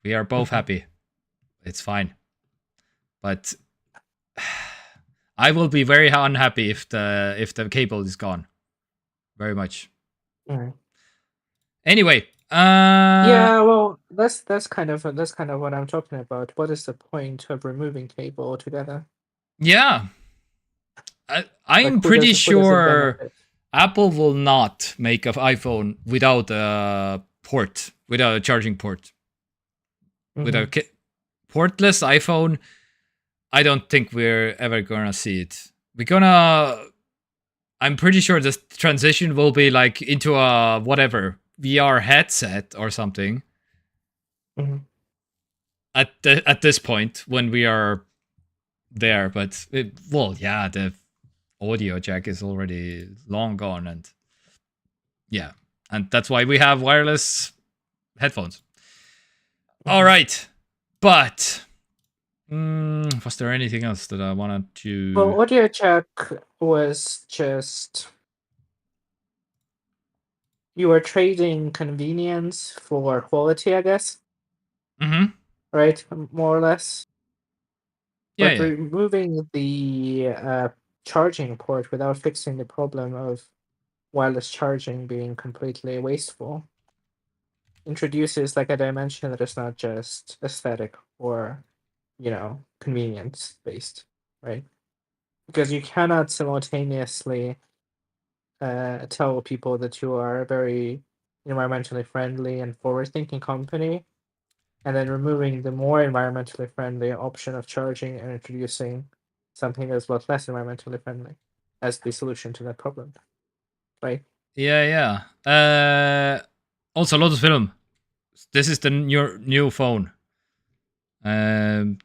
We are both happy. It's fine. But I will be very unhappy if the cable is gone. Very much. Mm. Anyway, Yeah, well, that's kind of what I'm talking about. What is the point of removing cable altogether? yeah, I'm Like, pretty who does it sure benefit? Apple will not make an iPhone without a port, without a charging port. With a Mhm. portless iPhone, I don't think we're ever gonna see it. We're gonna. I'm pretty sure this transition will be like into a whatever VR headset or something. Mhm. At this point when we are there, but well, yeah, the audio jack is already long gone, and yeah, and that's why we have wireless headphones. All Mhm. right, but was there anything else that I wanted to? Well, audio jack was just you were trading convenience for quality, I guess, Mm-hmm. right? More or less. Yeah, But yeah, removing the charging port without fixing the problem of wireless charging being completely wasteful introduces like a dimension that is not just aesthetic or, convenience based, right? Because you cannot simultaneously tell people that you are a very environmentally friendly and forward thinking company, and then removing the more environmentally friendly option of charging and introducing something that's a lot less environmentally friendly as the solution to that problem, right? yeah. Also, Lotus Film. This is the new phone. Um,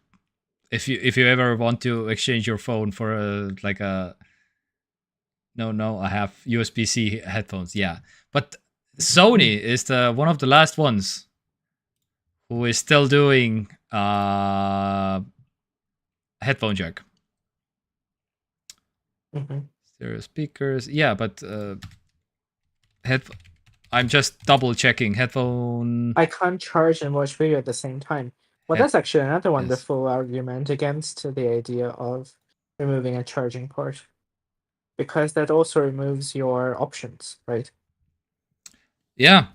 if you ever want to exchange your phone for like a no, I have USB-C headphones. Yeah, but Sony is the one of the last ones who is still doing headphone jack, Mhm. stereo speakers. Yeah, but head. I'm just double checking headphone I can't charge and watch video at the same time. Well, head. that's actually another Yes. wonderful argument against the idea of removing a charging port, because that also removes your options, right? Yeah.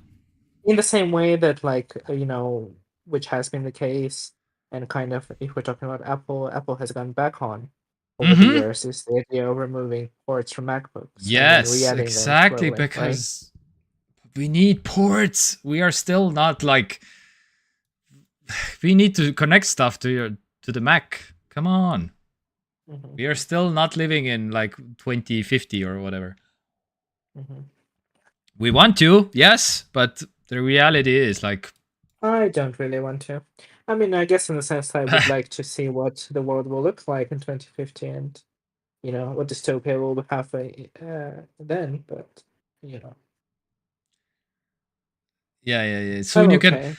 In the same way that, like, which has been the case, and kind of if we're talking about Apple, Apple has gone back on over the Mm-hmm. years is the idea of removing ports from MacBooks and then Yes, re-adding them exactly. slowly, right? Because we need ports. We are still not like we need to connect stuff to the Mac. Come on. Hmm. We are still not living in like 2050 or whatever. Hmm. We want to, yes, but the reality is like I don't really want to. I mean, I guess in the sense that I would like to see what the world will look like in 2050 and, what dystopia will have then, but, you know, yeah. I'm Soon you can okay.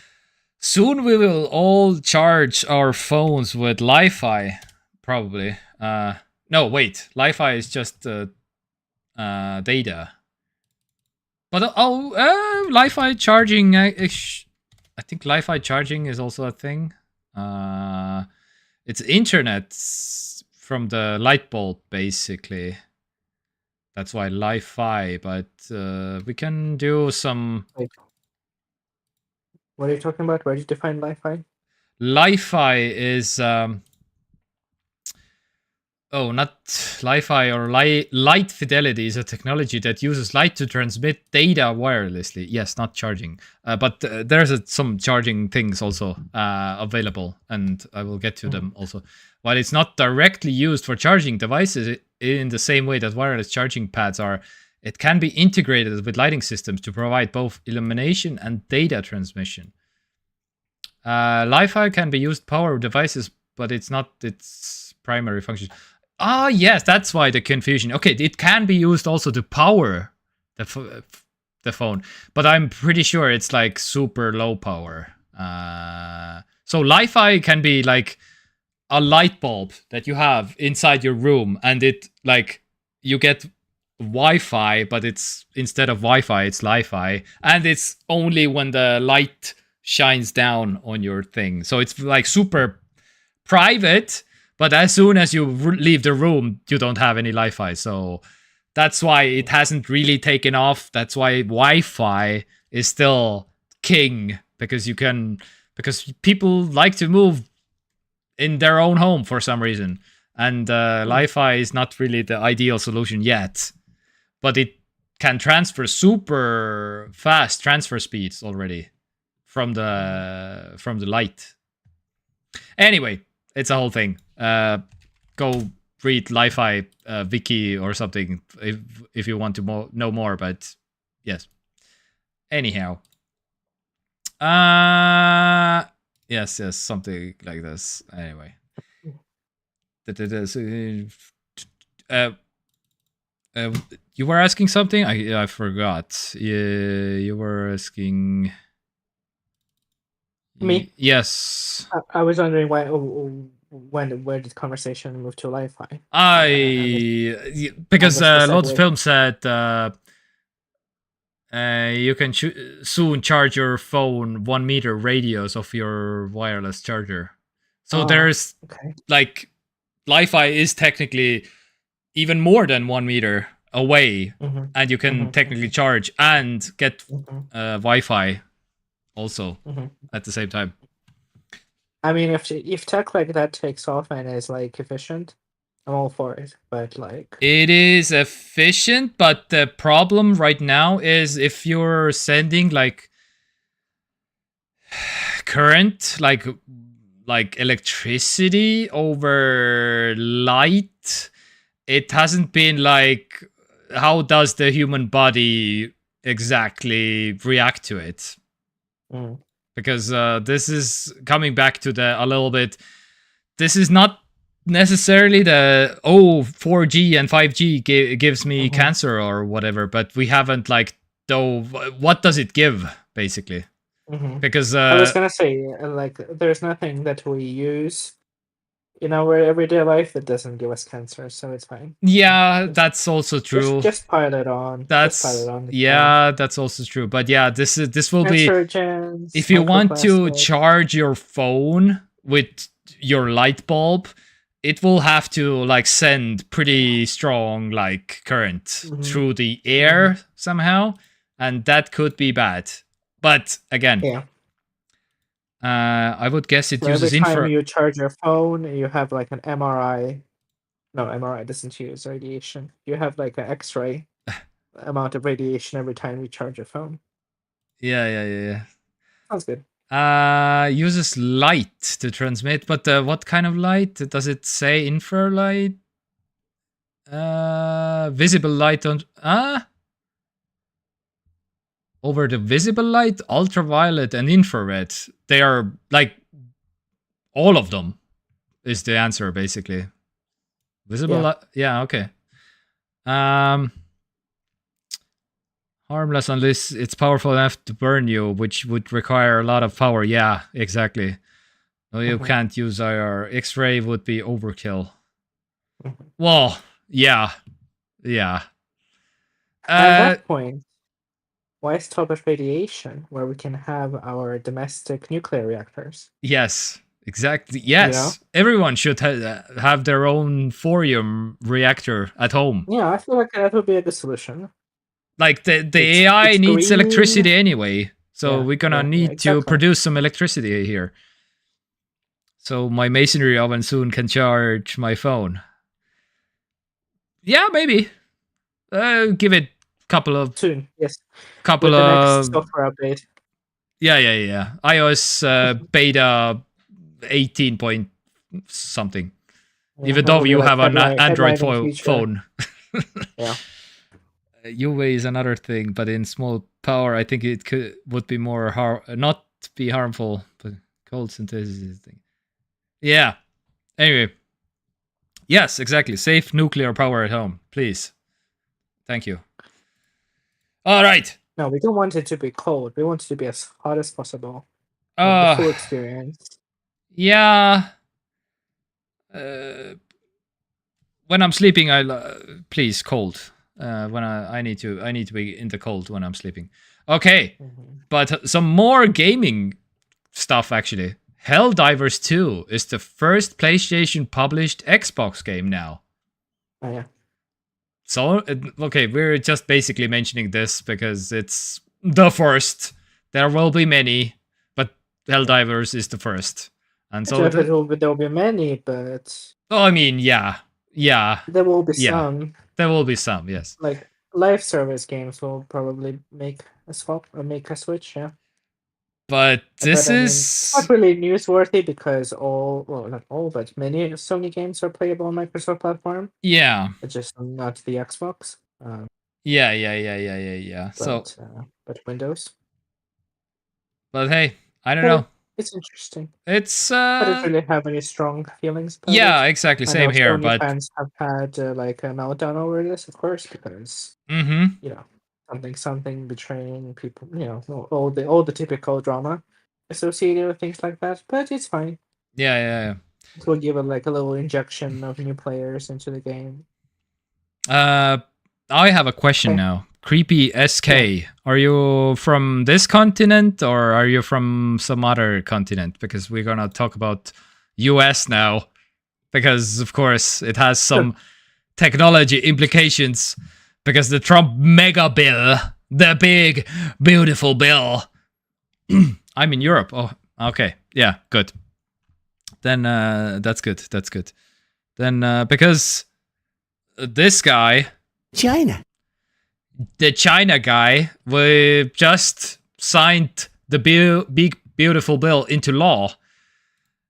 soon we will all charge our phones with Li-Fi probably. No, wait. Li-Fi is just data. But Li-Fi charging. I think Li-Fi charging is also a thing. It's internet from the light bulb, basically. That's why Li-Fi. But we can do some. Like, what are you talking about? Where do you define Li-Fi? Li-Fi is oh, not Li-Fi or light fidelity is a technology that uses light to transmit data wirelessly. Yes, not charging, but there's some charging things also available, and I will get to Mhm. them also. While it's not directly used for charging devices in the same way that wireless charging pads are, It can be integrated with lighting systems to provide both illumination and data transmission. Li-Fi can be used to power devices, but it's not its primary function. Ah, yes, that's why the confusion. Okay, it can be used also to power the phone, but I'm pretty sure it's like super low power. So Li-Fi can be like a light bulb that you have inside your room, and it like you get Wi-Fi, but it's instead of Wi-Fi, it's Li-Fi, and it's only when the light shines down on your thing. So it's like super private, but as soon as you leave the room, you don't have any Li-Fi. So that's why it hasn't really taken off. That's why Wi-Fi is still king, because people like to move in their own home for some reason. And Li-Fi is not really the ideal solution yet, but it can transfer super fast transfer speeds already from the light. Anyway, it's a whole thing. Go read Li-Fi wiki or something if you want to know more. But yes. Anyhow, yes, something like this. Anyway, you were asking something. I forgot. You were asking. Me? Yes. I was wondering where did conversation move to Li-Fi? Because lots of films said you can soon charge your phone 1 meter radius of your wireless charger. So there's like Li-Fi is technically even more than 1 meter away, and you can technically charge and get Wi-Fi also at the same time. I mean, if tech like that takes off and is like efficient, I'm all for it. But like, it is efficient, but the problem right now is if you're sending like current, like electricity over light, it hasn't been like, how does the human body exactly react to it? Because this is coming back to a little bit. This is not necessarily the 4G and 5G gives me cancer or whatever, but we haven't like what does it give basically? Because I was gonna say like there's nothing that we use in our everyday life that doesn't give us cancer, so it's fine. Yeah, that's also true. Just pile it on. That's that's also true. But yeah, this will be if you want to charge your phone with your light bulb, it will have to like send pretty strong like current through the air somehow, and that could be bad. But again, I would guess it uses every time you charge your phone, you have like an MRI. No, MRI doesn't use radiation. You have like an X-ray amount of radiation every time you charge your phone. Yeah. Sounds good. Uses light to transmit, but what kind of light? Does it say infrared light? Visible light on over the visible light, ultraviolet, and infrared. They are like all of them is the answer basically. Visible light, yeah, okay. Harmless unless it's powerful enough to burn you, which would require a lot of power. Yeah, exactly. No, you can't use IR. X-ray would be overkill. Well, yeah. At that point, why stop at radiation where we can have our domestic nuclear reactors? Yes, exactly. Yes, everyone should have their own thorium reactor at home. Yeah, I feel like that would be a good solution. Like the AI needs green. Electricity anyway, so we're gonna need to produce some electricity here. So my masonry oven soon can charge my phone. Yeah, maybe. Give it a couple of soon. Yes. Couple with the of next software update. Yeah. iOS beta 18 point something. Even though you have an Android phone. Yeah. UV is another thing, but in small power, I think it would be more not be harmful, but cold synthesis is the thing. Yeah. Anyway. Yes, exactly. Safe nuclear power at home, please. Thank you. All right. No, we don't want it to be cold. We want it to be as hot as possible. The full experience. Yeah. When I'm sleeping, please cold. When I need to be in the cold when I'm sleeping. Okay, but some more gaming stuff actually. Helldivers 2 is the first PlayStation published Xbox game now. Oh yeah. So okay, we're just basically mentioning this because it's the first. There will be many, but Helldivers is the first. And so there will be many, but I mean, yeah. There will be some. There will be some, yes. Like live service games will probably make a swap or make a switch, yeah. But this I mean, is it's not really newsworthy because not all, but many Sony games are playable on Microsoft platform. Yeah. It's just not the Xbox. Yeah. But Windows. But hey, I don't know. It's interesting. It's I don't really have any strong feelings about yeah, it. exactly. Same here, Sony but fans have had like a meltdown over this, of course, because you know, something betraying people, you know, all the typical drama associated with things like that. But it's fine. Yeah. It will give it like a little injection of new players into the game. I have a question now. Creepy SK, are you from this continent or are you from some other continent? Because we're gonna talk about US now. Because of course it has some technology implications. Because the Trump megabill, the big beautiful bill. I'm in Europe. Oh, okay. Yeah, good. Then that's good. Then because this guy, the China guy, we just signed the big beautiful bill into law,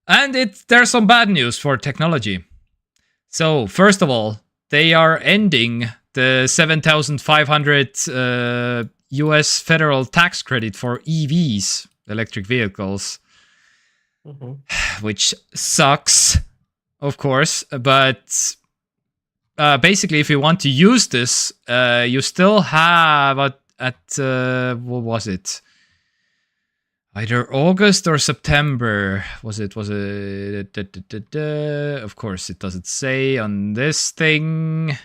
and there's some bad news for technology. So first of all, they are ending the 7,500 US federal tax credit for EVs, electric vehicles, which sucks, of course, but basically, if you want to use this, you still have at what was it? Either August or September. Was it? Of course, it doesn't say on this thing.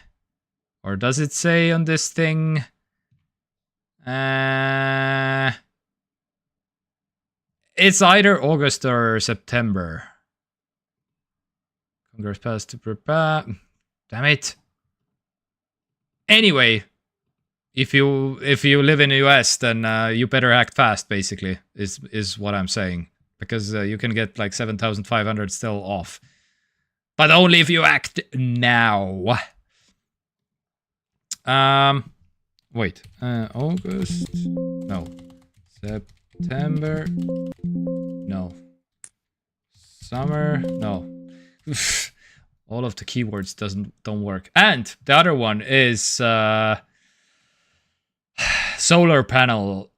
Or does it say on this thing? It's either August or September. Congress passed to prepare. Damn it. Anyway, if you live in the US, then you better act fast, basically, is what I'm saying. Because you can get like 7,500 still off. But only if you act now. Wait. August? No. September? No. Summer? No. All of the keywords don't work. And the other one is solar panel.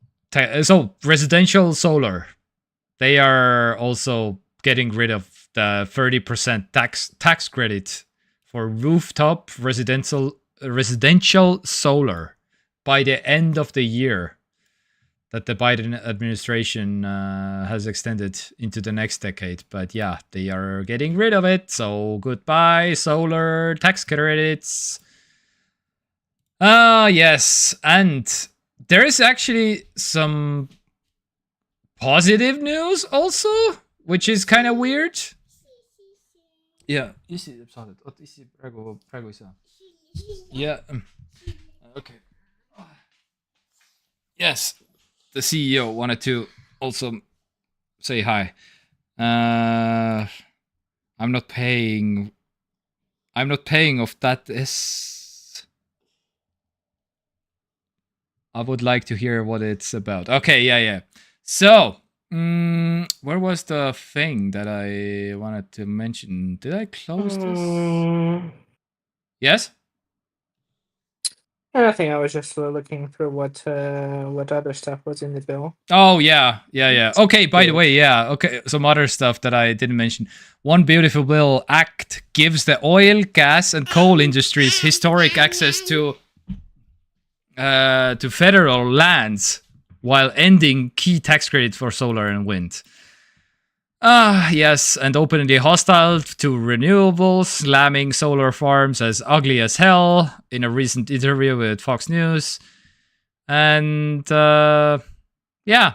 So residential solar. They are also getting rid of the 30% tax credit for rooftop residential solar by the end of the year. That the Biden administration has extended into the next decade. But yeah, they are getting rid of it. So goodbye, solar tax credits. Yes. And there is actually some positive news also, which is kind of weird. Yeah. Yeah. Okay. Yes. The CEO wanted to also say hi. I'm not paying off that. I would like to hear what it's about. Okay, yeah. So, where was the thing that I wanted to mention? Did I close this? Yes? Nothing. I was just looking through what other stuff was in the bill. Oh yeah. Okay, by the way, yeah. Okay, some other stuff that I didn't mention. One Beautiful Bill Act gives the oil, gas, and coal industries historic access to federal lands while ending key tax credits for solar and wind. Yes, and openly hostile to renewables, slamming solar farms as ugly as hell in a recent interview with Fox News. And, yeah,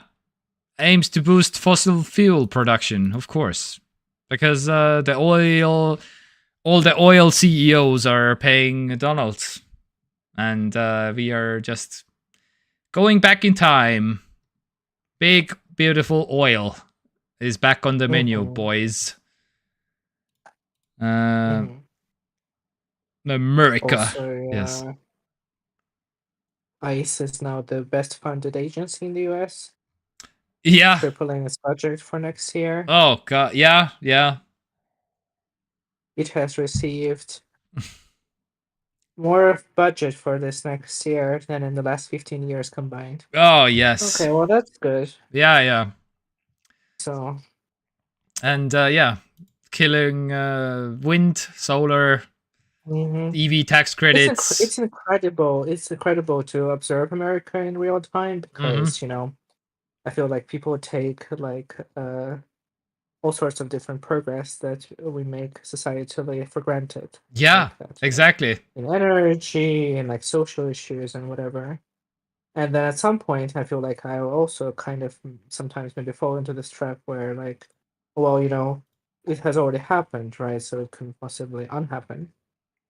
aims to boost fossil fuel production, of course. Because all the oil CEOs are paying Donald. And we are just going back in time. Big, beautiful oil is back on the menu, boys. America. Also, yes. ICE is now the best funded agency in the US. Yeah. Tripling its budget for next year. Oh, God. Yeah. It has received more budget for this next year than in the last 15 years combined. Oh, yes. Okay, well, that's good. Yeah. So. And, yeah, killing wind, solar, EV tax credits. It's incredible. It's incredible to observe America in real time because, I feel like people take like all sorts of different progress that we make societally for granted. Yeah, like that, exactly. In energy and like social issues and whatever. And then at some point, I feel like I also kind of sometimes maybe fall into this trap where like, well, it has already happened, right? So it couldn't possibly unhappen.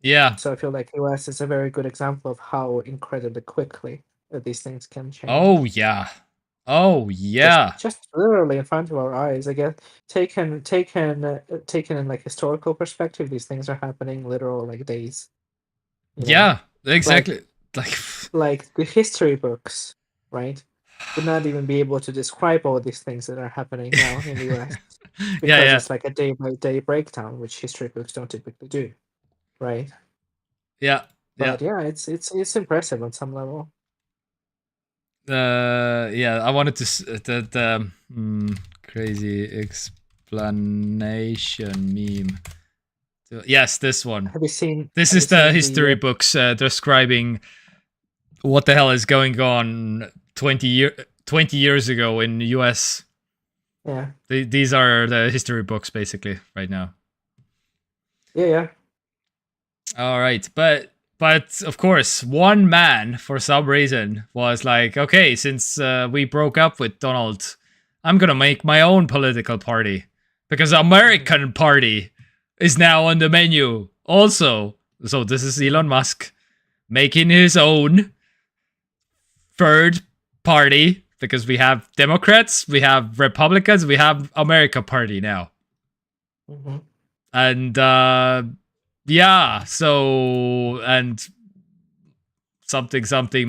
Yeah. So I feel like US is a very good example of how incredibly quickly these things can change. Oh yeah. Just literally in front of our eyes. I guess taken in like historical perspective, these things are happening literal like days. Yeah, exactly. Like the history books, right? Would not even be able to describe all these things that are happening now in the US. Because it's like a day-by-day breakdown, which history books don't typically do. Right. Yeah. But yeah, it's impressive on some level. I wanted to the crazy explanation meme. Yes, this one. Have you seen? This is the history books describing what the hell is going on 20 years ago in the US. Yeah. These are the history books basically right now. Yeah. All right, but of course, one man for some reason was like, okay, since we broke up with Donald, I'm gonna make my own political party because American Party is now on the menu also. So this is Elon Musk making his own third party because we have Democrats, we have Republicans, we have America Party now. And yeah, so and something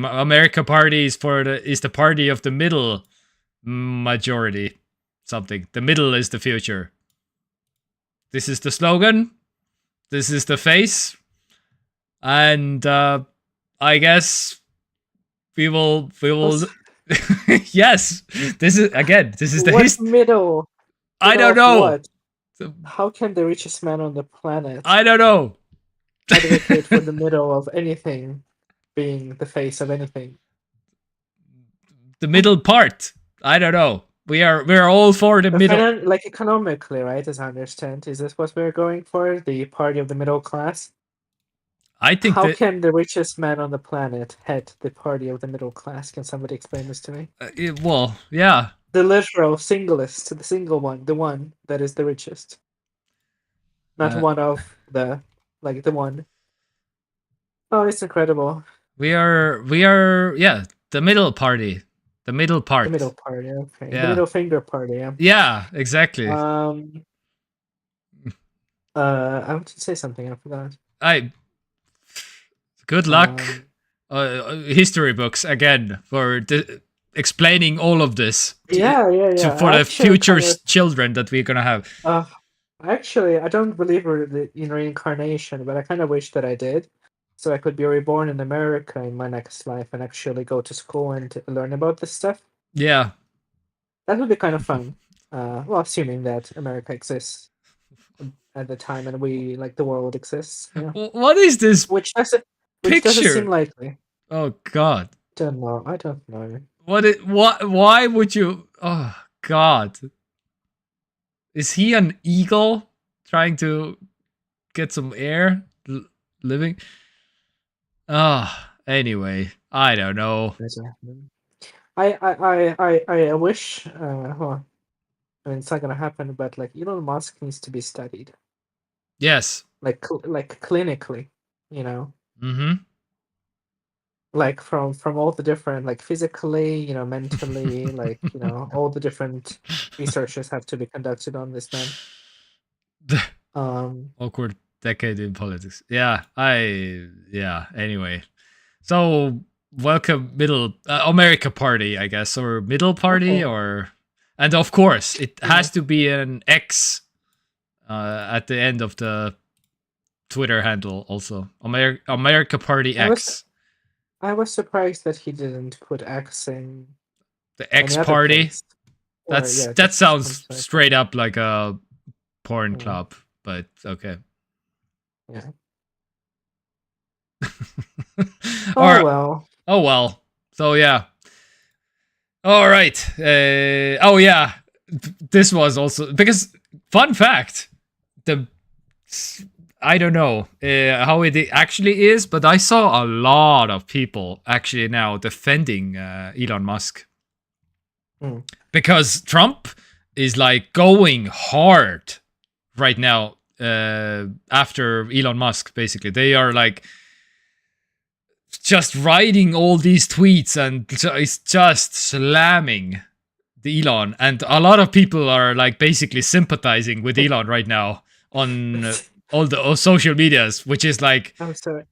America Party is the party of the middle majority. Something. The middle is the future. This is the slogan. This is the face. And I guess we will yes. This is the middle. I don't know. What? How can the richest man on the planet? I don't know. Advocate for the middle of anything being the face of anything. The middle part. I don't know. We're all for the middle. Like economically, right? As I understand, is this what we're going for? The party of the middle class. I think. How can the richest man on the planet head the party of the middle class? Can somebody explain this to me? Well, yeah. The literal singlest, the single one, the one that is the richest. Not one of the one. Oh, it's incredible. We are the middle party. The middle part. The middle party, okay. Yeah. The middle finger party, yeah. Yeah, exactly. I want to say something, I forgot. Good luck. History books again for explaining all of this. For the future children that we're gonna have. Actually, I don't believe in reincarnation, but I kind of wish that I did. so I could be reborn in America in my next life and actually go to school and learn about this stuff. Yeah. That would be kind of fun. Well, assuming that America exists at the time and we like the world exists, yeah. What is this Which doesn't seem picture? likely. Oh God. Don't know. I don't know. Why would you? Oh God. Is he an eagle trying to get some air? Living? Anyway, I don't know. I wish. Well, I mean, it's not gonna happen, but like Elon Musk needs to be studied, Yes. like clinically, you know, Mm-hmm. like from all the different, like physically, mentally, like all the different researches have to be conducted on this man. The Um, awkward decade in politics. Yeah. Anyway. So welcome middle America party, I guess, or middle party, okay, or and of course it yeah. has to be an X at the end of the Twitter handle also. America Party X. I was surprised that he didn't put X in The X any other Party. place. Or yeah, That just some sounds sort of straight up like a porn yeah. club, but okay. Yeah. Or Well. oh well. So yeah. All right. Oh yeah. This was also because fun fact. The I don't know how it actually is, but I saw a lot of people actually now defending Elon Musk because Trump is like going hard right now after Elon Musk. Basically, they are like just writing all these tweets and it's just slamming the Elon, and a lot of people are like basically sympathizing with Elon right now on all the social medias, which is like, I'm sorry.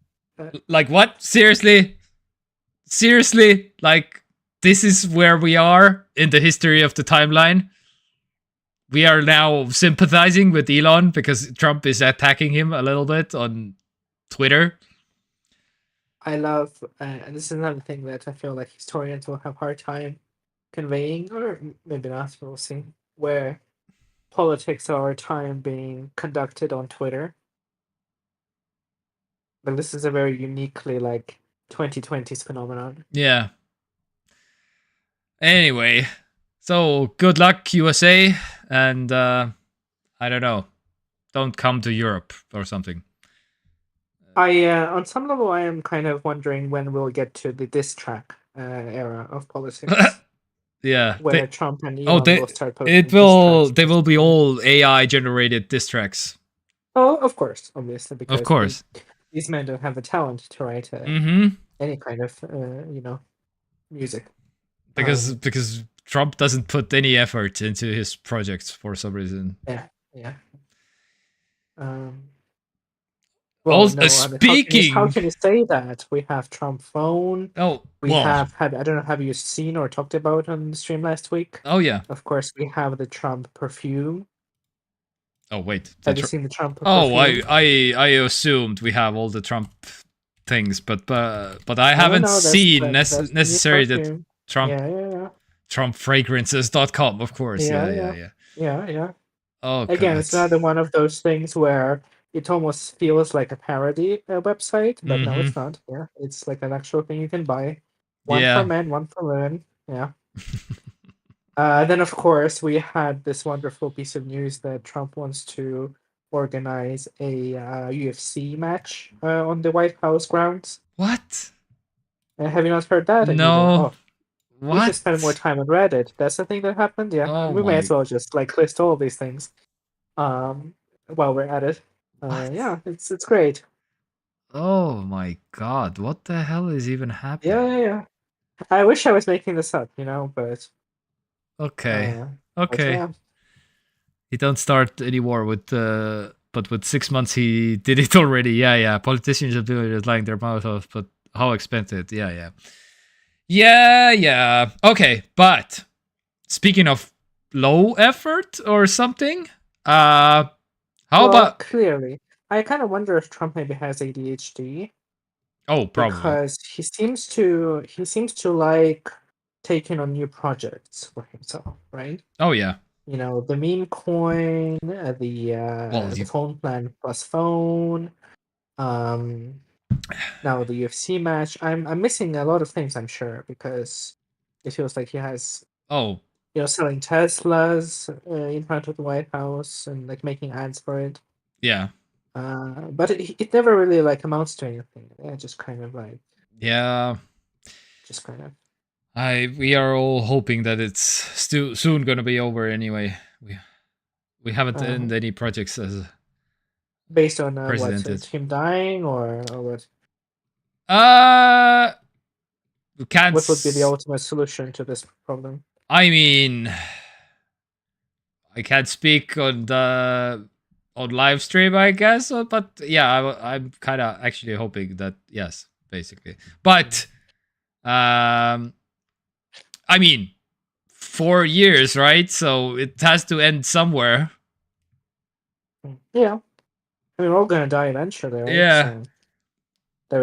Like what? Seriously, like this is where we are in the history of the timeline. We are now sympathizing with Elon because Trump is attacking him a little bit on Twitter. I love, and this is another thing that I feel like historians will have a hard time conveying, or maybe not, we'll see, where politics of our time being conducted on Twitter. But this is a very uniquely like 2020s phenomenon. Yeah. Anyway, so good luck, USA, and I don't know, don't come to Europe or something. On some level, I am kind of wondering when we'll get to the diss track era of politics. Yeah. Where Trump and Elon will start posting They will be all AI generated diss tracks. Oh, of course, obviously, because Of course. these men don't have the talent to write any kind of music. Because Trump doesn't put any effort into his projects for some reason. Yeah. Well, no, speaking, how can you say that? We have Trump phone. Oh, we have I don't know. Have you seen or talked about on the stream last week? Oh yeah. Of course, we have the Trump perfume. Oh wait. Have you seen the Trump perfume? I assumed we have all the Trump things, but I haven't seen necessary that Trump. Yeah. TrumpFragrances.com, of course. Yeah. Oh, again, God. It's another one of those things where it almost feels like a parody website, but no, it's not. Yeah, it's like an actual thing you can buy. One for men, one for women. Yeah. Then, of course, we had this wonderful piece of news that Trump wants to organize a UFC match on the White House grounds. What? Have you not heard that? No. What? We should spend more time on Reddit. That's the thing that happened. Yeah, we may as well just like list all these things. While we're at it. Yeah, it's great. Oh my God! What the hell is even happening? Yeah. I wish I was making this up, but okay. But yeah. He don't start any war with but with 6 months he did it already. Yeah. Politicians are doing it, lying their mouth off, but how expensive? Yeah. Okay, but speaking of low effort or something, how about clearly? I kind of wonder if Trump maybe has ADHD. Oh, probably. because he seems to like taking on new projects for himself, right? Oh yeah. You know, the meme coin, Well, the phone plan plus phone, um, now the UFC match. I'm missing a lot of things, I'm sure, because it feels like he has, oh selling Teslas in front of the White House and like making ads for it. yeah. But it never really like amounts to anything. Yeah, just kind of like, Yeah. just kind of We are all hoping that it's still soon gonna be over anyway. We haven't uh, ended any projects as based on what, precedented. him dying, or what? Uh we can't What would be the ultimate solution to this problem? I mean, I can't speak on the on live stream, I guess, but yeah, I'm kind of actually hoping that yes, basically. But um I mean, 4 years, right? So it has to end somewhere. Yeah, I mean, we're all gonna die eventually, right? Yeah. So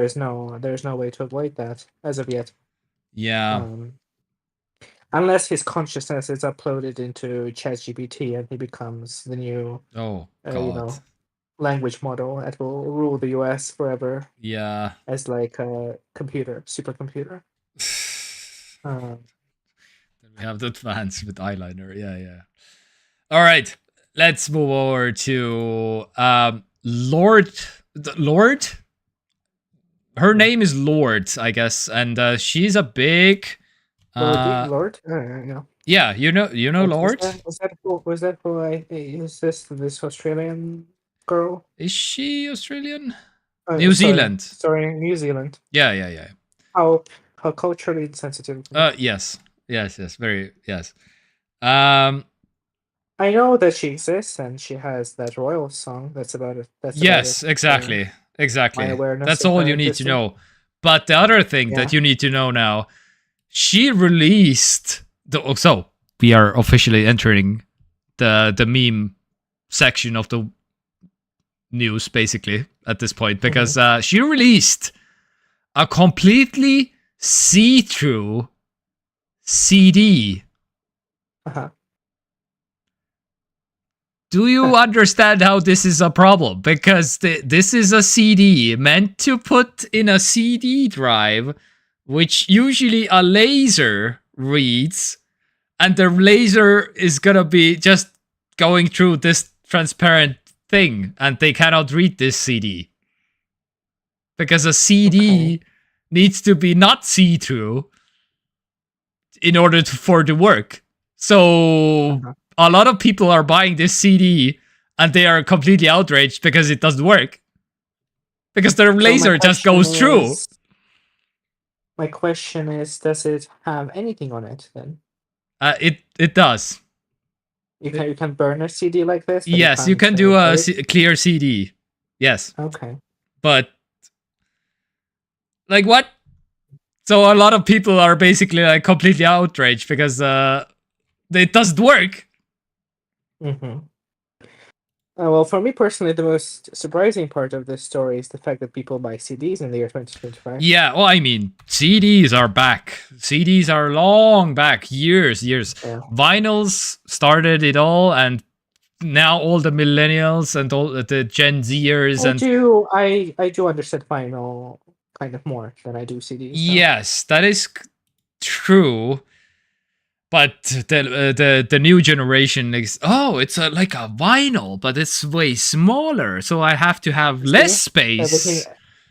there's no way to avoid that as of yet. Yeah. Um, unless his consciousness is uploaded into ChatGPT and he becomes the new, Oh uh, you god. know, language model that will rule the US forever Yeah. as like a supercomputer. Um, Then we have the advance with eyeliner. Yeah, yeah. All right. Let's move over to Lorde. Lorde? Her name is Lorde, I guess, and she's a big Lord, yeah. yeah, you know What Lorde? was that who is this Australian girl? Is she Australian? New Sorry, Zealand. sorry, New Zealand. Yeah, yeah, yeah. How culturally insensitive of me. Yes. Yes, very yes. Um I know that she exists and she has that royal song. That's about it. That's about it. yes, exactly. My Exactly. awareness That's of all her you need to existence. know. But the other thing Yeah. that you need to know now, she released so we are officially entering the meme section of the news basically at this point because she released a completely see-through CD. Uh-huh. Do you understand how this is a problem? Because this is a CD meant to put in a CD drive, which usually a laser reads, and the laser is gonna be just going through this transparent thing, and they cannot read this CD. Because a CD Okay. needs to be not see-through in order for it to work. So Uh-huh. a lot of people are buying this CD and they are completely outraged because it doesn't work. Because their So laser just goes through. my question is, does it have anything on it then? It does. You can burn a CD like this, but Yes, you can do a break? clear CD. Yes, Okay. but like what? So a lot of people are basically like completely outraged because it doesn't work. Mm-hmm. Well, for me personally, the most surprising part of this story is the fact that people buy CDs in the year 2025. Yeah, well, I mean, CDs are back. CDs are long back, years. Yeah. Vinyls started it all, and now all the millennials and all the Gen Zers and I do understand vinyl kind of more than I do CDs. So. yes, that is true. But the new generation is it's like a vinyl, but it's way smaller, so I have to have less space.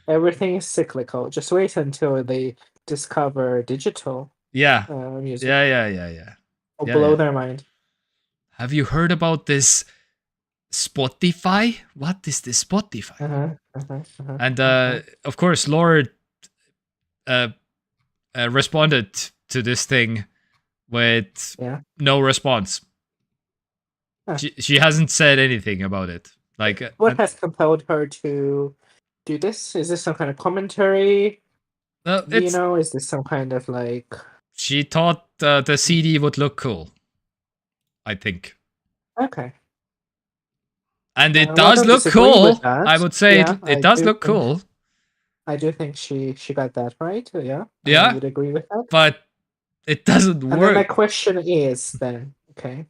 Everything is cyclical. Just wait until they discover digital Yeah, music. yeah. Will Yeah, blow yeah. their mind. Have you heard about this Spotify? What is this Spotify? And of course, Lorde responded to this thing with no response. She hasn't said anything about it. Like, what has compelled her to do this? Is this some kind of commentary? Do you know? Is this some kind of like? She thought the CD would look cool. I think. Okay. And it does look cool. I would say it does look think, cool. I do think she got that right. Yeah, I Yeah, would agree with that. but it doesn't And then my work. question is then, okay,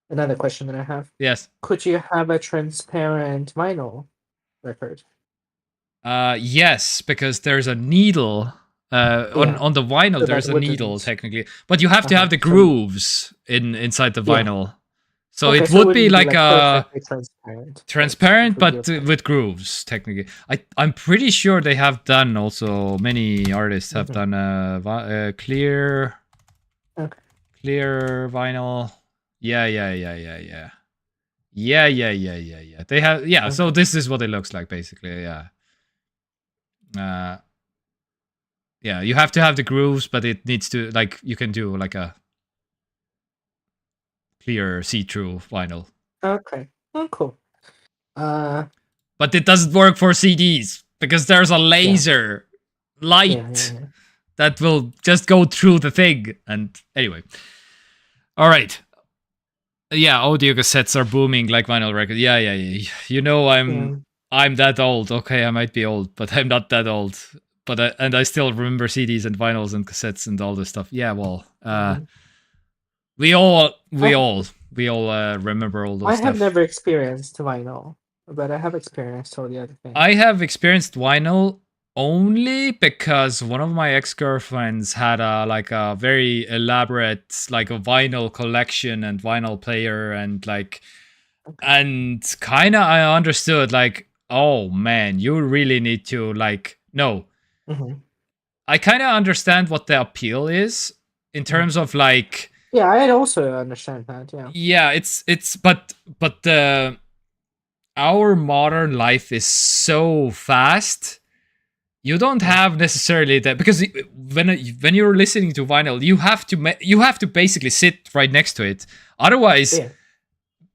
another question that I have: Yes. could you have a transparent vinyl record? Yes, because there's a needle. On Yeah, the vinyl, so there's that a needle wouldn't. technically, but you have to have the So grooves inside the yeah, vinyl. So okay, it so it would be wouldn't be like like a perfectly transparent, but it transparent, would be but okay. with grooves technically. I'm pretty sure they have done also. Many artists have Mhm. done clear Okay. vinyl. Yeah, yeah, yeah, yeah, yeah. Yeah, yeah, yeah, yeah, yeah. They have, yeah. So Okay. this is what it looks like basically. Yeah. Uh, yeah. You have to have the grooves, but it needs to, like, you can do like a clear see-through vinyl, Okay. Oh, cool. Uh, but it doesn't work for CDs because there's a yeah, laser yeah, yeah, light yeah. that will just go through the thing. And anyway, all right. Yeah, audio cassettes are booming like vinyl records. Yeah, yeah, yeah. You know, Yeah. I'm that old. Okay, I might be old, but I'm not that old. But I still remember CDs and vinyls and cassettes and all this stuff. Yeah, well, Mhm. we all I remember all I those have stuff. never experienced vinyl, but I have experienced all the other things. I have experienced vinyl only because one of my ex-girlfriends had a like a very elaborate like a vinyl collection and vinyl player and like, Okay. and kind of I understood like, oh man, you really need to like, no, Hmm. I kind of understand what the appeal is in terms of like, Yeah, I also understand that. Yeah. yeah, it's but the our modern life is so fast. You don't Yeah. have necessarily that, because when you're listening to vinyl, you have to basically sit right next to it. Otherwise, Yeah.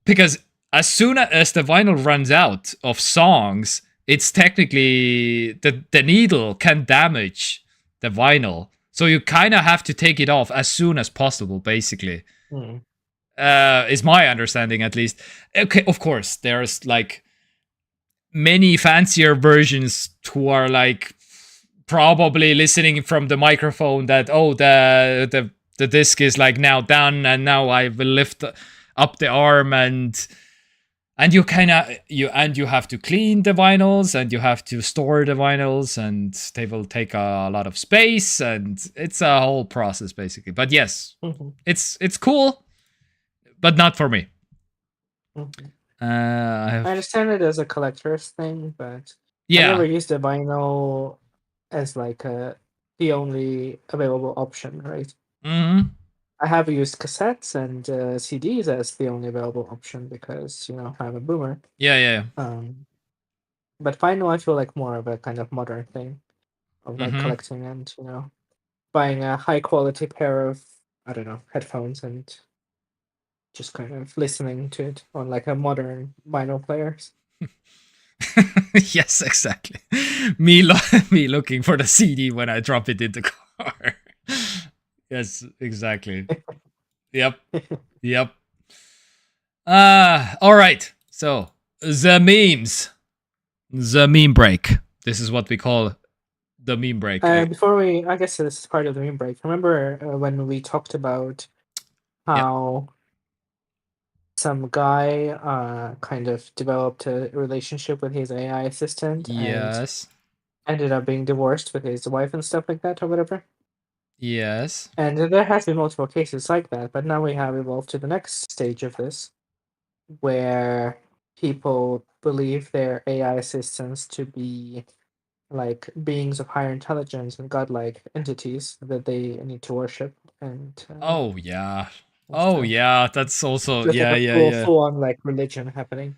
because as soon as the vinyl runs out of songs, it's technically the needle can damage the vinyl. So you kind of have to take it off as soon as possible, basically. Mm. Is my understanding at least. Okay, of course, there's like many fancier versions who are like probably listening from the microphone that, oh, the disc is like now done and now I will lift up the arm, and you kind of you have to clean the vinyls and you have to store the vinyls and they will take a lot of space and it's a whole process basically. But yes, Hmm. it's cool, but not for me. Hmm. I I have, understand it as a collector's thing, but I've never yeah. used a vinyl as like the only available option, right? Hmm. I have used cassettes and CDs as the only available option because I'm a boomer. Yeah, yeah. Um, but vinyl I feel like more of a kind of modern thing of like Hmm. collecting and buying a high quality pair of, I don't know, headphones and just kind of listening to it on like a modern vinyl players. Yes, exactly. Me looking for the CD when I drop it in the car. Yes, exactly. Yep, yep. All right. So the memes, the meme break. This is what we call the meme break. Before I guess this is part of the main break. Remember when we talked about Yeah. how some guy kind of developed a relationship with his AI assistant and Yes. ended up being divorced with his wife and stuff like that or whatever? Yes. And there has been multiple cases like that, but now we have evolved to the next stage of this, where people believe their AI assistants to be like beings of higher intelligence and godlike entities that they need to worship Oh yeah. and Oh stuff. yeah. That's also, There's like yeah, a yeah, full yeah. full on like religion happening.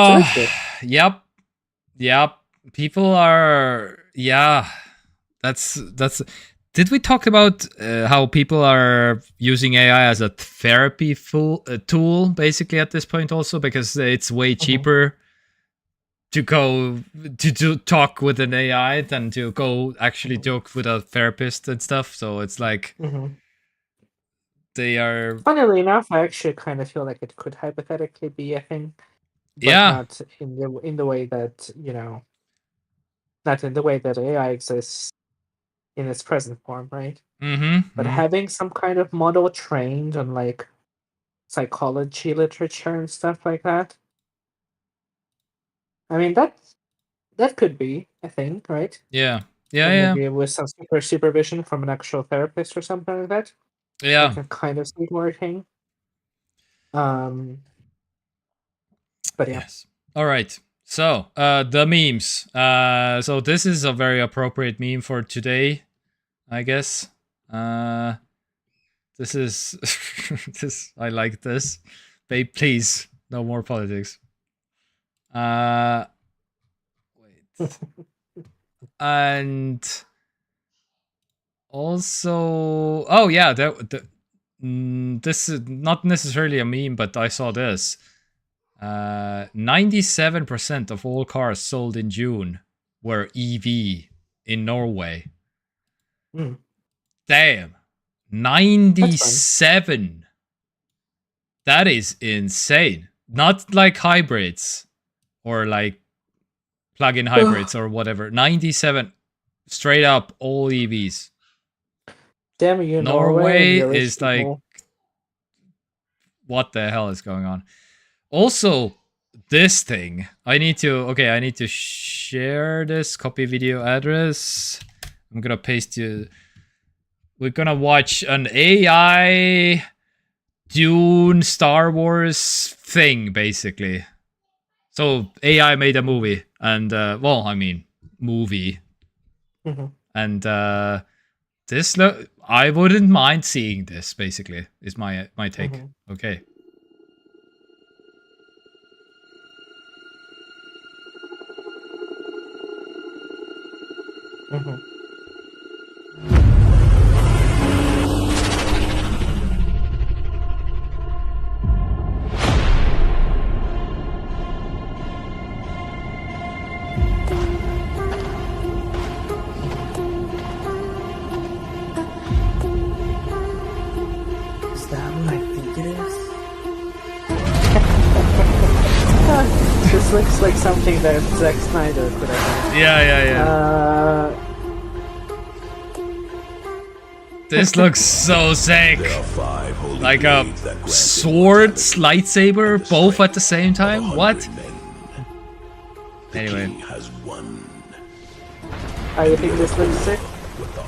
So Oh, that's good. yep, yep. People are, yeah. That's. Did we talk about how people are using AI as a therapy tool, basically at this point, also because it's way Hmm. cheaper to go to talk with an AI than to go actually Hmm. talk with a therapist and stuff. So it's like Hmm. they are, Funnily enough, I actually kind of feel like it could hypothetically be a thing, but yeah, not in the way that not in the way that AI exists in its present form, right? But Mm-hmm. having some kind of model trained on like psychology literature and stuff like that. I mean that could be a thing, right? Yeah. Yeah, Or yeah. maybe with some supervision from an actual therapist or something like that. I Yeah. can kind of see it working. Um, but yeah. Yes. All right. So, the memes. So this is a very appropriate meme for today, I guess. This is this. I like this. Babe, please, no more politics. Wait. And also, oh yeah, this is not necessarily a meme, but I saw this. 97% of all cars sold in June were EV in Norway. Mm, Damn. that's fun. 97. That is insane. Not like hybrids or like plug-in hybrids or whatever. 97 straight up all EVs. Damn you, Norway and Norway your rich is like, people. what the hell is going on? Also, this thing. I need to share this copy video address. I'm gonna paste you. We're gonna watch an AI Dune Star Wars thing, basically. So AI made a movie, and well, I mean, movie, Mhm, and this I wouldn't mind seeing this. Basically, is my take. mhm, Okay. mhm. Is that what I think it is? This looks like something that Zack Snyder could have done. Yeah. This looks so sick. There are 5 holy Like a blades that grant sword, immortality lightsaber, and the both at the strength same of time. What? 100 men. The Anyway. king has won. I think this looks sick.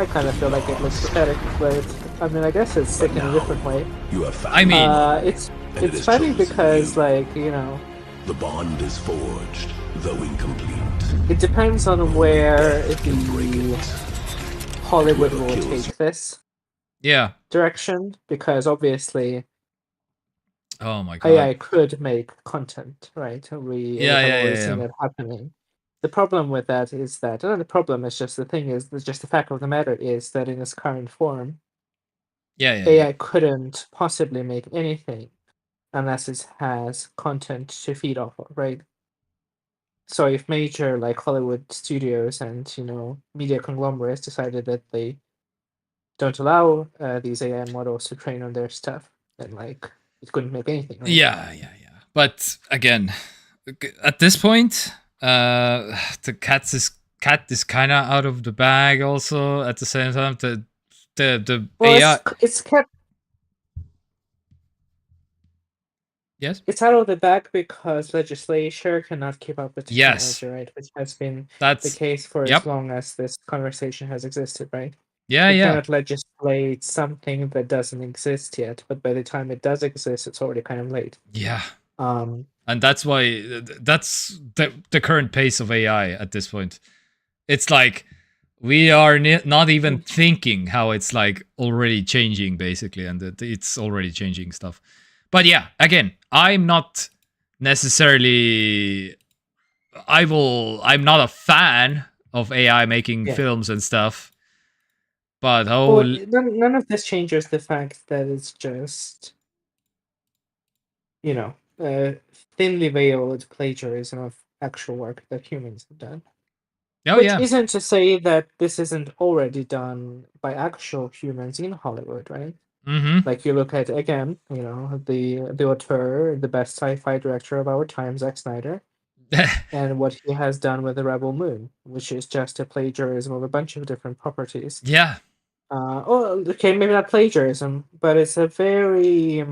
I kind of feel like it looks pathetic, but I mean, I guess it's sick in a different way. You have found I mean- It's And it it's is funny chosen because, you. like, you know, the bond is forged, though incomplete. it depends on where Death can break the it. Hollywood Whoever will kills take this Yeah. direction, because obviously Oh my god. AI could make content, right? We Yeah, have yeah, already yeah, seen yeah. that happening. The problem with that is that, the problem is just the thing is, just the fact of the matter is that in its current form, Yeah. AI couldn't possibly make anything unless it has content to feed off of, right? So if major like Hollywood studios and media conglomerates decided that they don't allow these AI models to train on their stuff, then like it couldn't make anything, right? Yeah. But again, at this point, the cat is kind of out of the bag. Also, at the same time, the Well, AI. it's kept Yes. it's out of the bag because legislature cannot keep up with Yes. technology, right? Which has been the That's case for as yep. long as this conversation has existed, right? Yeah. You Yeah. cannot legislate something that doesn't exist yet, but by the time it does exist, it's already kind of late. Yeah. Um, And that's why that's the current pace of AI at this point. It's like we are not even thinking how it's like already changing, basically, and it's already changing stuff. But yeah, again, I'm not necessarily. I'm not a fan of AI making Yeah. films and stuff. But well, none of this changes the fact that it's just, thinly veiled plagiarism of actual work that humans have done. oh Which yeah, isn't to say that this isn't already done by actual humans in Hollywood, right? mm-hmm. Like you look at again, the auteur, the best sci-fi director of our time, Zack Snyder. and what he has done with the Rebel Moon, which is just a plagiarism of a bunch of different properties. Yeah, Oh, okay, maybe not plagiarism, but it's a very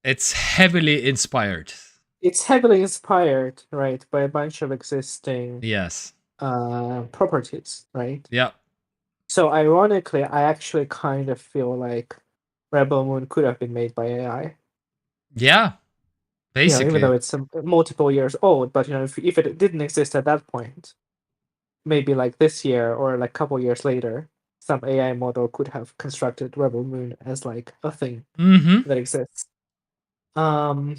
it's heavily inspired. it's heavily inspired, right, by a bunch of existing Yes. properties, right? Yeah. So ironically, I actually kind of feel like Rebel Moon could have been made by AI. Yeah. Basically. Even though it's multiple years old, but if it didn't exist at that point, maybe like this year or like a couple years later, some AI model could have constructed Rebel Moon as like a thing Mm-hmm. that exists. Um,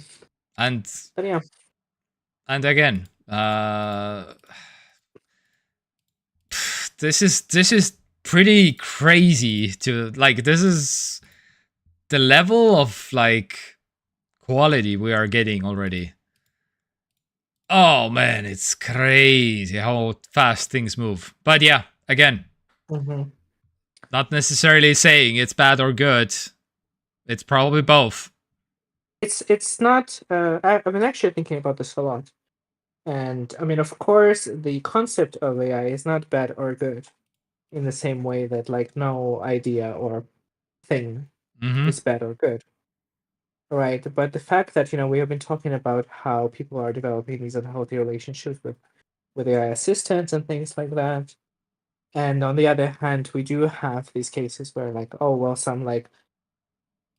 And but yeah, again, this is pretty crazy to like. This is the level of like quality we are getting already. Oh man, it's crazy how fast things move. But yeah, again, mhm. not necessarily saying it's bad or good. It's probably both. It's not. I've been actually thinking about this a lot, and I mean, of course, the concept of AI is not bad or good, in the same way that like no idea or thing Mm-hmm. is bad or good. Right, but the fact that we have been talking about how people are developing these unhealthy relationships with AI assistants and things like that, and on the other hand, we do have these cases where like, oh well, some like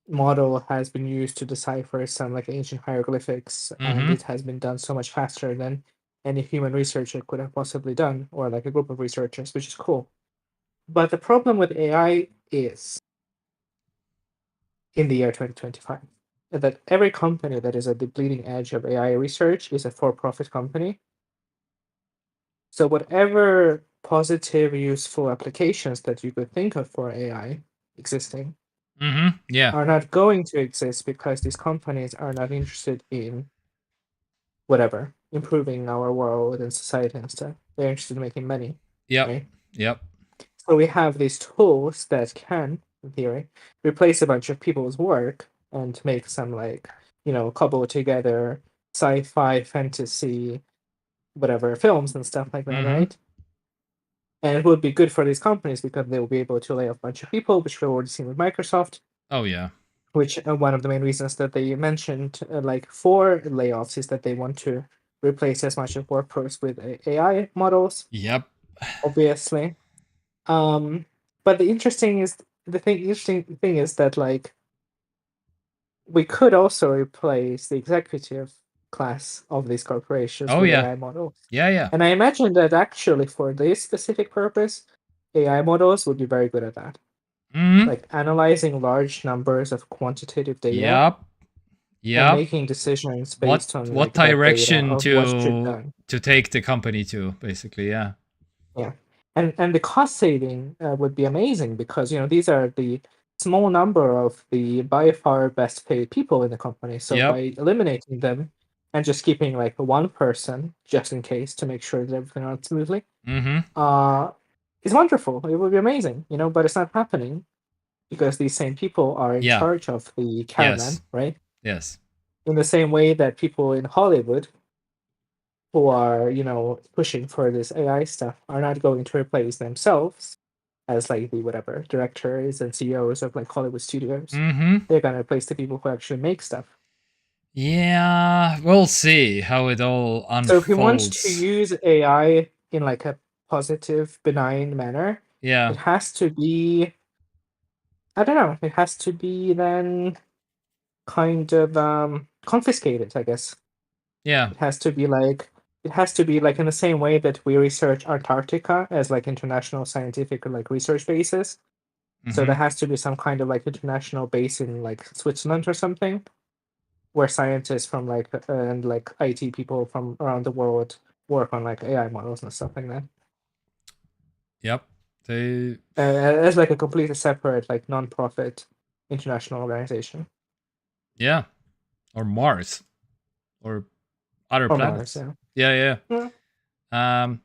model has been used to decipher some like ancient hieroglyphics, and Mm-hmm. it has been done so much faster than any human researcher could have possibly done, or like a group of researchers, which is cool. But the problem with AI is in the year 2025 that every company that is at the bleeding edge of AI research is a for-profit company. So whatever positive, useful applications that you could think of for AI existing Mm-hmm. Yeah. are not going to exist because these companies are not interested in whatever improving our world and society and stuff. They're interested in making money, Yep. right? Yep. So we have these tools that can, in theory, replace a bunch of people's work and make some like, cobble together sci-fi, fantasy, whatever films and stuff like that, Mm-hmm. right? And it would be good for these companies because they will be able to lay off a bunch of people, which we've already seen with Microsoft. Oh yeah. Which one of the main reasons that they mentioned, like for layoffs, is that they want to replace as much of workforce with AI models, Yep. obviously. But interesting thing is that like we could also replace the executive class of these corporations Oh with yeah. AI models. Yeah. Yeah. And I imagine that actually for this specific purpose, AI models would be very good at that. Mm-hmm. Like analyzing large numbers of quantitative data Yep. and Yep. making decisions What based on what like that data direction of what should be done. to take the company to, basically, yeah. Yeah, and the cost saving would be amazing because these are the small number of the by far best paid people in the company. So Yep. by eliminating them and just keeping like one person just in case to make sure that everything runs smoothly, Mm-hmm. is wonderful. It would be amazing, but it's not happening because these same people are in Yeah. charge of the caravan, Yes. right? Yes. In the same way that people in Hollywood who are pushing for this AI stuff are not going to replace themselves as like the whatever directors and CEOs of like Hollywood studios. Mm-hmm. They're gonna replace the people who actually make stuff. Yeah, we'll see how it all So if he wants to unfolds. use AI in like a positive, benign manner, Yeah. it has to be I don't know, it has to be then kind of confiscated, I guess. Yeah. It has to be like in the same way that we research Antarctica as like international scientific like research bases. So Mm-hmm. there has to be some kind of like international base in like Switzerland or something, where scientists from like and like IT people from around the world work on like AI models and stuff like that. Yep. They As like a completely separate like non-profit international organization. Yeah. Or Mars. Or other Or Mars, planets. yeah. Yeah, Yeah. yeah.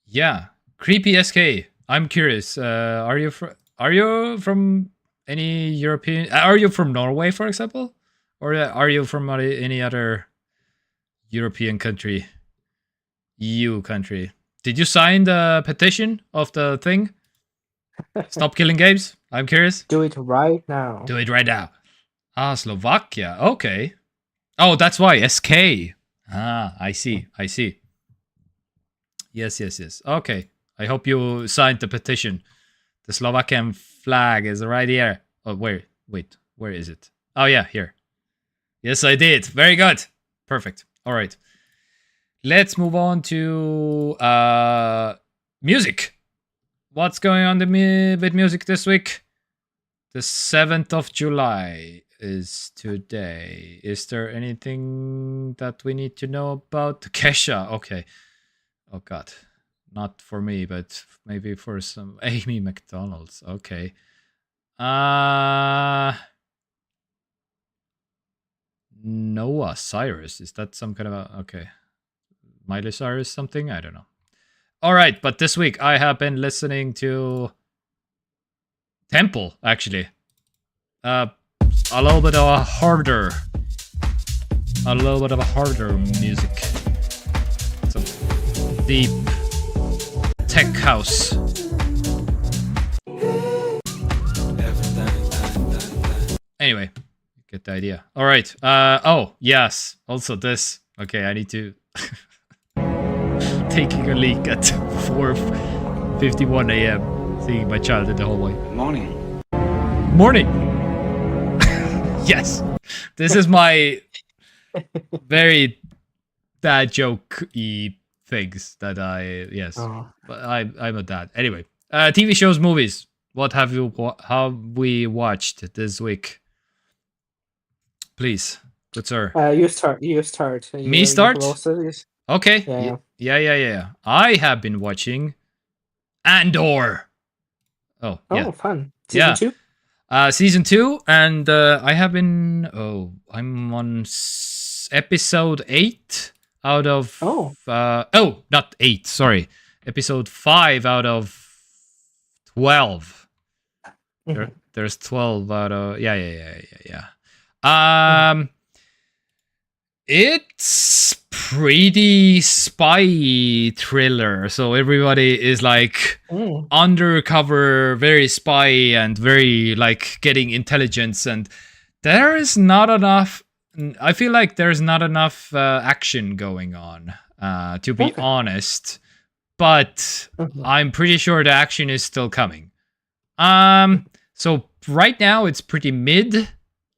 Yeah. Creepy SK. I'm curious. Are you from any European? Are you from Norway, for example, or are you from any other European country, EU country. Did you sign the petition of the thing? Stop killing games? I'm curious. Do it right now. Do it right now. Ah, Slovakia. Okay. Oh, that's why. SK. Ah, I see. I see. Yes. Okay. I hope you signed the petition. The Slovakian flag is right here. Oh, wait. Where is it? Oh, yeah, here. Yes, I did. Very good. Perfect. All right. Let's move on to music. What's going on with music this week? The 7th of July is today. Is there anything that we need to know about? Kesha. Okay. Oh, God. Not for me, but maybe for some Amy McDonald's. Okay. Noah Cyrus. Is that some kind of a... Okay. Miley Cyrus something? I don't know. All right, but this week I have been listening to Temple, actually. A little bit of a harder music. Some deep tech house. Anyway, get the idea. All right. Oh, yes. Also this. Okay, I need to... Taking a leak at 4:51 a.m. Seeing my child in the hallway. Morning. Morning. Yes. This is my very dad joke-y things that I... Yes. Oh. But I'm a dad. Anyway. TV shows, movies. What have we watched this week? Please. Good sir. You start. Me start? Yes. Okay. Yeah. I have been watching Andor. Oh, yeah. Oh, fun. Season 2? Season 2, and I have been... Oh, I'm on episode 8 out of... not 8, sorry. Episode 5 out of 12. There's 12 out of... Yeah. It's pretty spy thriller, so everybody is like undercover, very spy and very like getting intelligence, and there is not enough. I feel like there's not enough action going on, to be honest. But I'm pretty sure the action is still coming. So right now it's pretty mid,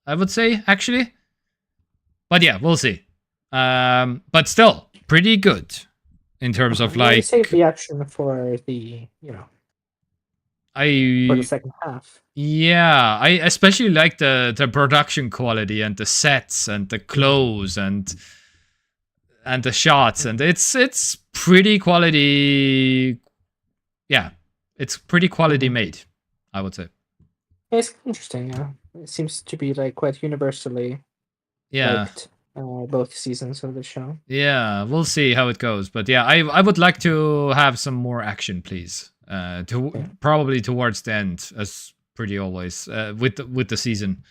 I would say, actually. But yeah, we'll see. But still, pretty good in terms of like... Save the action for the, for the second half. Yeah, I especially like the production quality and the sets and the clothes and the shots, and it's pretty quality. Yeah, it's pretty quality made, I would say. It's interesting. Yeah, it seems to be like quite universally liked, both seasons of the show. Yeah, we'll see how it goes, but yeah, I would like to have some more action, please. Probably towards the end, as pretty always with the season.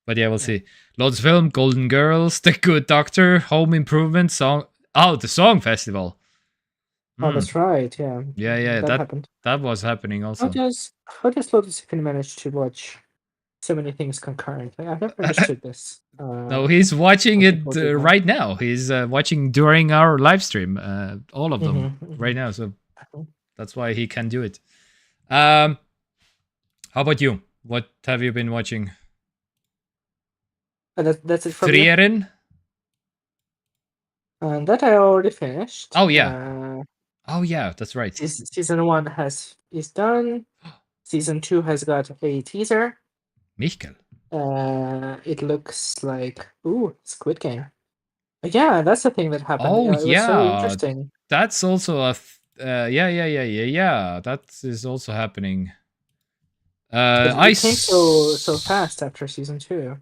But yeah, we'll see. Lorde's film, Golden Girls, The Good Doctor, Home Improvement song. Oh, the Song Festival. Oh, that's right. Yeah. Yeah. That happened. That was happening also. How does Lotus even manage to watch so many things concurrently? I've never understood this. No, he's watching it right now. He's watching during our live stream, all of them right now. So that's why he can do it. How about you? What have you been watching? That's it for me. Frieren? That I already finished. Oh yeah. That's right. Season 1 is done. Season 2 has got a teaser. Michael. It looks like Squid Game. Yeah, that's the thing that happened. Oh it was so interesting. That's also a yeah. That is also happening. It came so fast after season 2.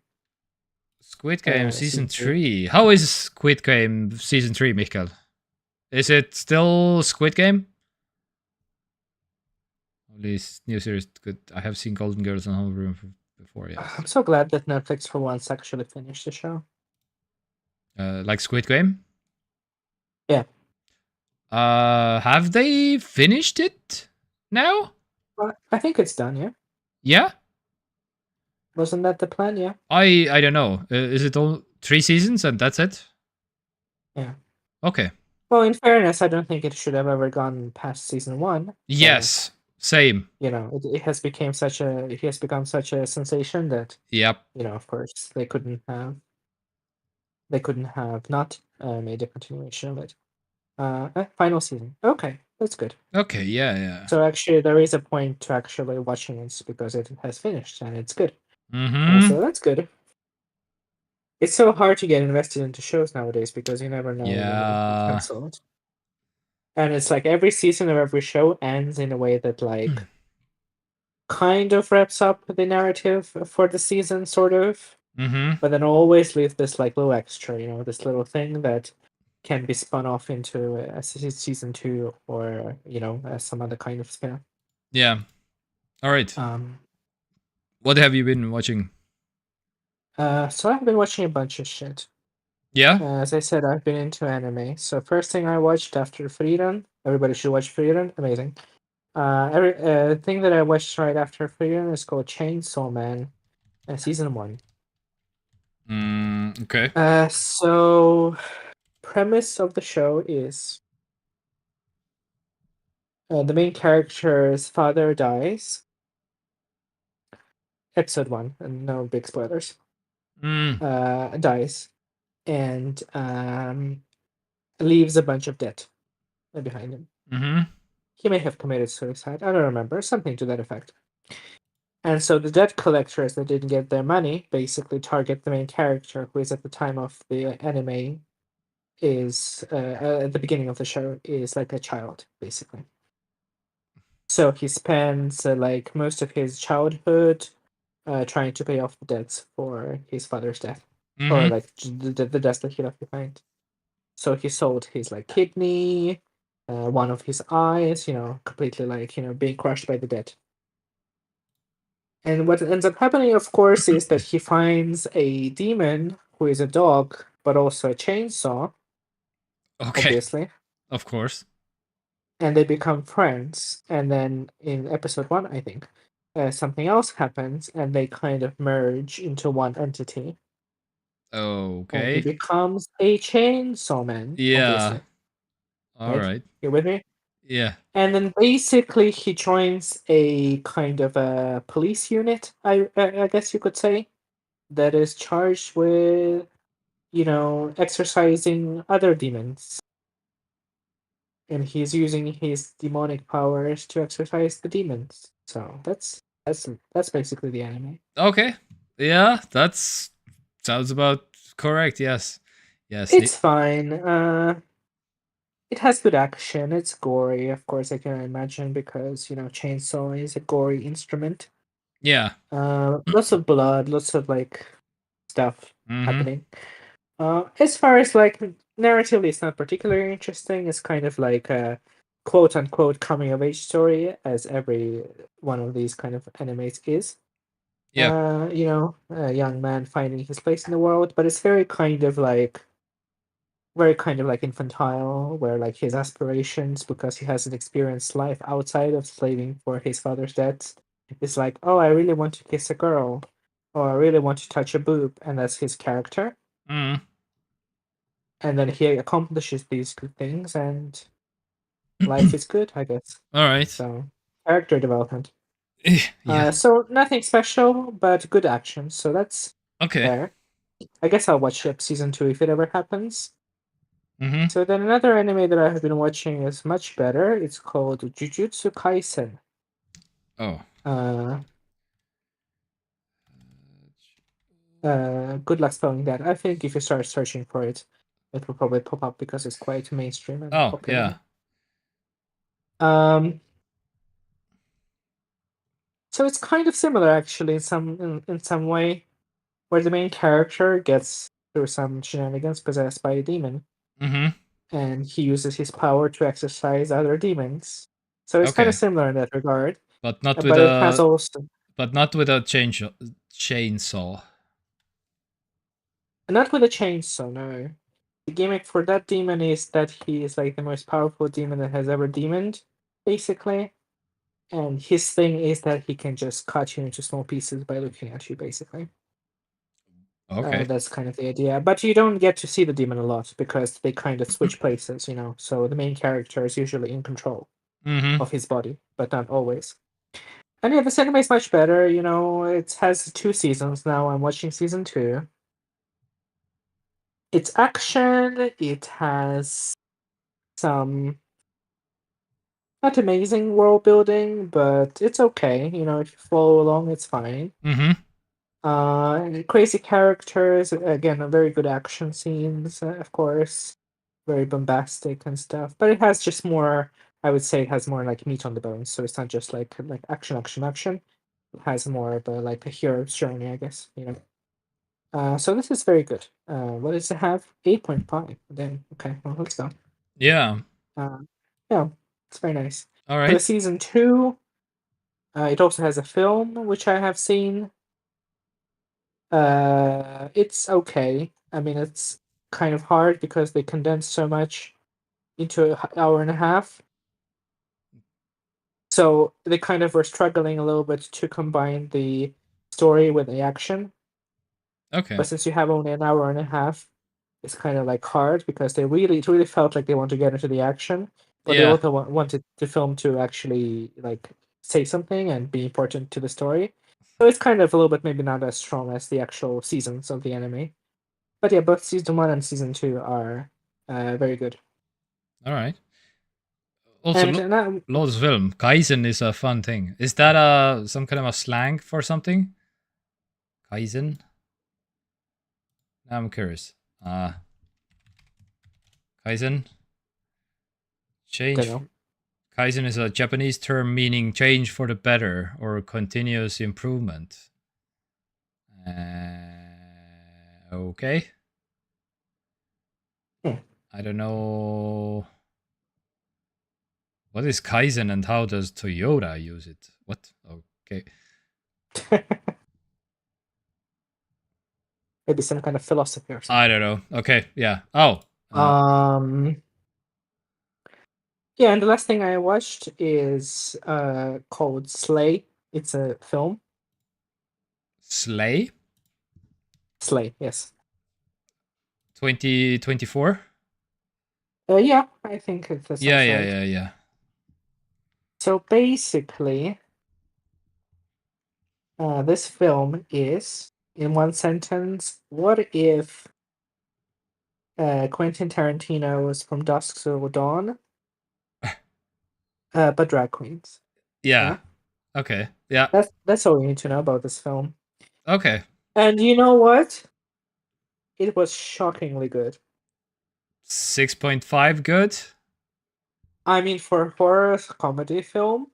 Squid Game season 3. How is Squid Game season 3, Michael? Is it still Squid Game? This new series good. I have seen Golden Girls and Home Room before. Yeah. I'm so glad that Netflix for once actually finished the show. Like Squid Game, Have they finished it now? I think it's done. Yeah, Yeah? wasn't that the plan? Yeah. I don't know. Is it all 3 seasons and that's it? Yeah. Okay. Well, in fairness, I don't think it should have ever gone past season 1. Yes. Same. It has become such a sensation that Yep. of course they couldn't have not made a continuation of it. Final season. Okay, that's good. Okay, yeah. So actually, there is a point to actually watching it because it has finished and it's good. Mm-hmm. So that's good. It's so hard to get invested into shows nowadays because you never know when they'll be Yeah. cancelled. And it's like every season of every show ends in a way that like kind of wraps up the narrative for the season, sort of. Mm-hmm. But then always leave this like little extra, this little thing that can be spun off into a season 2 or some other kind of spin-off. Yeah. All right. What have you been watching? So I've been watching a bunch of shit. Yeah? As I said, I've been into anime. So first thing I watched after Frieren, everybody should watch Frieren, amazing. Every thing that I watched right after Frieren is called Chainsaw Man, season 1. Okay. So premise of the show is the main character's father dies. Episode 1, and no big spoilers. Dies and leaves a bunch of debt behind him. Mm-hmm. He may have committed suicide. I don't remember. Something to that effect. And so the debt collectors that didn't get their money basically target the main character, who is at the time of the anime is at the beginning of the show is like a child, basically. So he spends like most of his childhood trying to pay off the debts for his father's death, or like the debts that he left behind. So he sold his like kidney, one of his eyes, completely like being crushed by the debt. And what ends up happening, of course, is that he finds a demon who is a dog, but also a chainsaw. Okay. Obviously. Of course. And they become friends. And then in episode 1, I think, something else happens, and they kind of merge into one entity. Okay. And he becomes a chainsaw man. Yeah. Obviously. All right. You with me? Yeah. And then basically he joins a kind of a police unit, I guess you could say, that is charged with, exorcising other demons. And he's using his demonic powers to exorcise the demons. So that's basically the anime. Okay. Yeah, that's sounds about correct. Yes. Yes. It's fine. It has good action. It's gory, of course, I can imagine, because chainsaw is a gory instrument. Yeah. Lots of blood, lots of like stuff Mhm. happening. As far as like narratively, it's not particularly interesting. It's kind of like a quote unquote coming of age story, as every one of these kind of animes is. Yeah. A young man finding his place in the world, but it's very kind of like infantile, where like his aspirations, because he hasn't experienced life outside of slaving for his father's debts, it's like, oh, I really want to kiss a girl, or I really want to touch a boob, and that's his character. Mm. And then he accomplishes these good things, and life is good, I guess. All right. So character development. Yeah. So nothing special, but good action. So that's Okay. there. I guess I'll watch season 2 if it ever happens. Mm-hmm. So then another anime that I have been watching is much better. It's called Jujutsu Kaisen. Oh. Good luck spelling that. I think if you start searching for it, it will probably pop up because it's quite mainstream and popular. Yeah. So it's kind of similar, actually, in some way, where the main character gets through some shenanigans possessed by a demon, and he uses his power to exorcise other demons. So it's kind of similar in that regard. But not with but it has also But not with a chainsaw. not with a chainsaw, no. the gimmick for that demon is that he is like the most powerful demon that has ever demoned, basically. And his thing is that he can just cut you into small pieces by looking at you, basically. Okay. That's kind of the idea. But you don't get to see the demon a lot because they kind of switch places, you know. So the main character is usually in control Mm-hmm. of his body, but not always. And yeah, this anime is much better. You know, it has 2 seasons now. I'm watching season 2. It's action. It has some not amazing world building, but it's okay. You know, if you follow along, it's fine. Mm-hmm. Crazy characters. Again, very good action scenes, of course. Very bombastic and stuff. But it has just more. I would say it has more like meat on the bones. So it's not just like action, action, action. It has more of a like a hero's journey, I guess. You know. So this is very good. What does it have? 8.5. Then okay, well let's go. Yeah. Yeah, it's very nice. All For the right. season 2, it also has a film which I have seen. It's okay. I mean, it's kind of hard because they condense so much into an hour and a half. So they kind of were struggling a little bit to combine the story with the action. Okay. But since you have only an hour and a half, it's kind of like hard because it really felt like they want to get into the action, but they Yeah. also wanted the film to actually like say something and be important to the story. So it's kind of a little bit maybe not as strong as the actual seasons of the anime. But yeah, both season 1 and season 2 are very good. All right. Also, And now, Lord's film. Kaizen is a fun thing. Is that some kind of a slang for something? Kaizen? I'm curious. Kaizen? Change. don't know. Kaizen is a Japanese term meaning change for the better or continuous improvement. Okay. I don't know. What is Kaizen and how does Toyota use it? What? Okay. Maybe some kind of philosophy or something. I don't know. Okay, yeah. Oh. Yeah, and the last thing I watched is called Slay. It's a film. Slay? Slay, yes. 2024? Yeah, I think it sounds right. Yeah. So basically, this film is, in one sentence, what if Quentin Tarantino was from Dusk Till Dawn, but drag queens? Yeah. Okay. Yeah. That's all you need to know about this film. Okay. And you know what? It was shockingly good. 6.5 good? I mean, for a horror comedy film,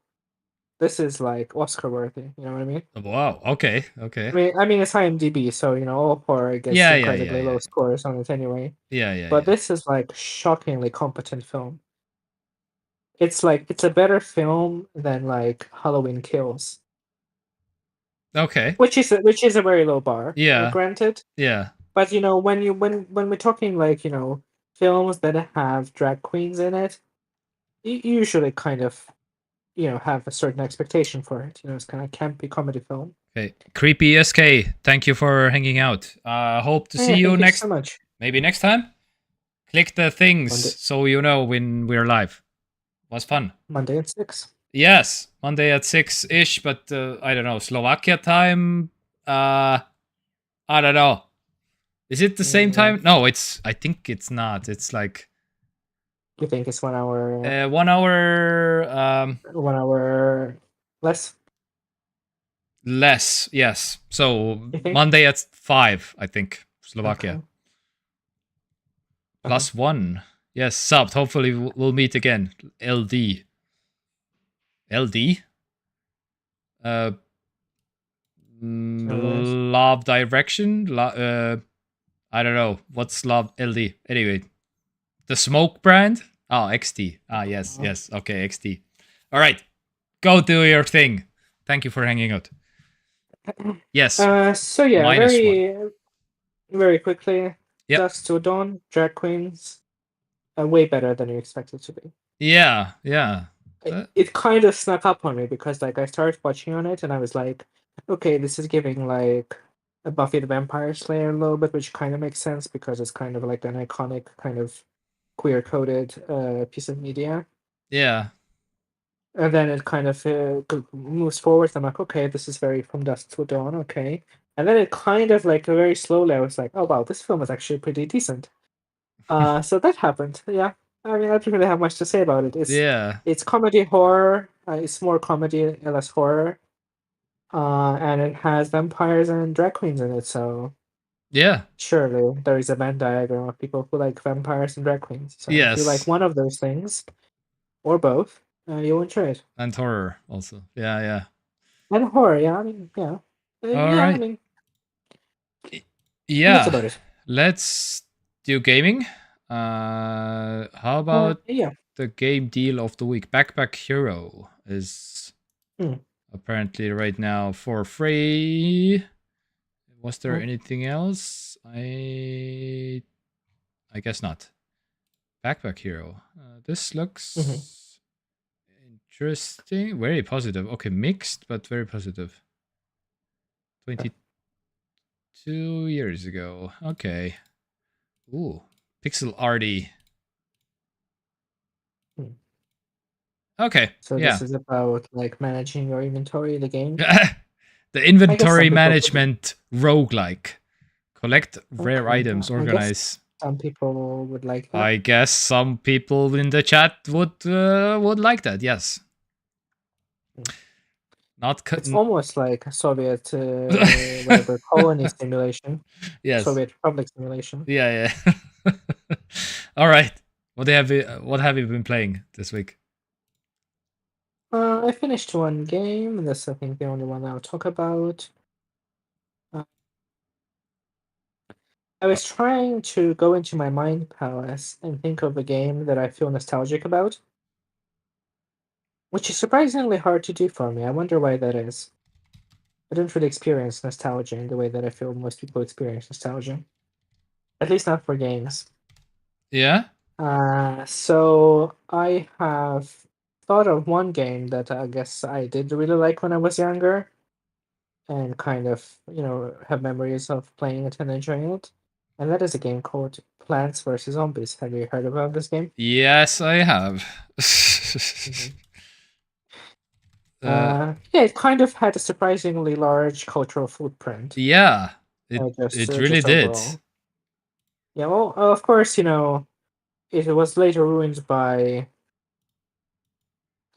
this is like Oscar worthy. You know what I mean? Wow. Okay. I mean, it's IMDb, so you know all horror gets Yeah, incredibly low scores on it anyway. Yeah. But this is like shockingly competent film. It's like it's a better film than like Halloween Kills, Okay. which is a very low bar. Yeah. Granted. Yeah. But you know when we're talking like you know films that have drag queens in it, you usually kind of you know have a certain expectation for it. You know, it's kind of campy comedy film. Okay. Creepy SK, thank you for hanging out. Hope to see you thank next. So much. Maybe next time. Click the things Monday. so you know when we're live. Was fun. Monday at 6. Yes, Monday at 6-ish, but I don't know. Slovakia time. I don't know. Is it the same time? No, it's. I think it's not. It's like. You think it's 1 hour? 1 hour. 1 hour less. Less, yes. So Monday at 5, I think. Slovakia. Okay. +1. Yes, subbed. Hopefully we'll meet again. LD. LD? Love direction? I don't know. What's love LD? Anyway. The smoke brand? Oh, XT. Yes. Okay, XT. All right. Go do your thing. Thank you for hanging out. Yes. So yeah, -1. very quickly. Yep. Dusk Till Dawn, Drag Queens, way better than you expected to be. Yeah, yeah. It kind of snuck up on me because like I started watching on it and I was like, okay, this is giving like a Buffy the Vampire Slayer a little bit, which kind of makes sense because it's kind of like an iconic kind of queer coded piece of media. Yeah. And then it kind of moves forward. I'm like, okay, this is very From Dusk Till Dawn, okay. And then it kind of like very slowly, I was like, oh wow, this film is actually pretty decent. So that happened. Yeah, I mean, I don't really have much to say about it. Yeah. It's comedy horror. It's more comedy, less horror. And it has vampires and drag queens in it. So Yeah. surely there is a Venn diagram of people who like vampires and drag queens. So if you like Yes. one of those things, or both, you'll enjoy it. And horror also. Yeah, yeah. And horror, yeah. I mean, yeah, All yeah. I right. mean, that's Yeah. about it. Let's do gaming. How about Yeah. the game deal of the week? Backpack Hero is Hmm. apparently right now for free. Was there Hmm. anything else? I guess not. Backpack Hero. This looks interesting. Very positive. Okay, mixed, but very positive. 22 years ago. Okay. Ooh, pixel arty. Hmm. Okay. So yeah. this is about like managing your inventory in the game. The inventory people management roguelike. Collect rare Okay, items, I guess organize. some people would like that. I guess some people in the chat would like that. Yes. Not It's almost like a Soviet whatever colony simulation. Yes. Soviet Republic simulation. Yeah, yeah. All right. What have you been playing this week? I finished one game, and that's I think the only one I'll talk about. I was trying to go into my mind palace and think of a game that I feel nostalgic about, which is surprisingly hard to do for me. I wonder why that is. I don't really experience nostalgia in the way that I feel most people experience nostalgia. At least not for games. Yeah. So I have thought of one game that I guess I did really like when I was younger, and kind of have memories of playing it and enjoying it, and that is a game called Plants vs Zombies. Have you heard about this game? Yes, I have. Yeah, it kind of had a surprisingly large cultural footprint. Yeah, it really just did. overall. Yeah, well, of course, it was later ruined by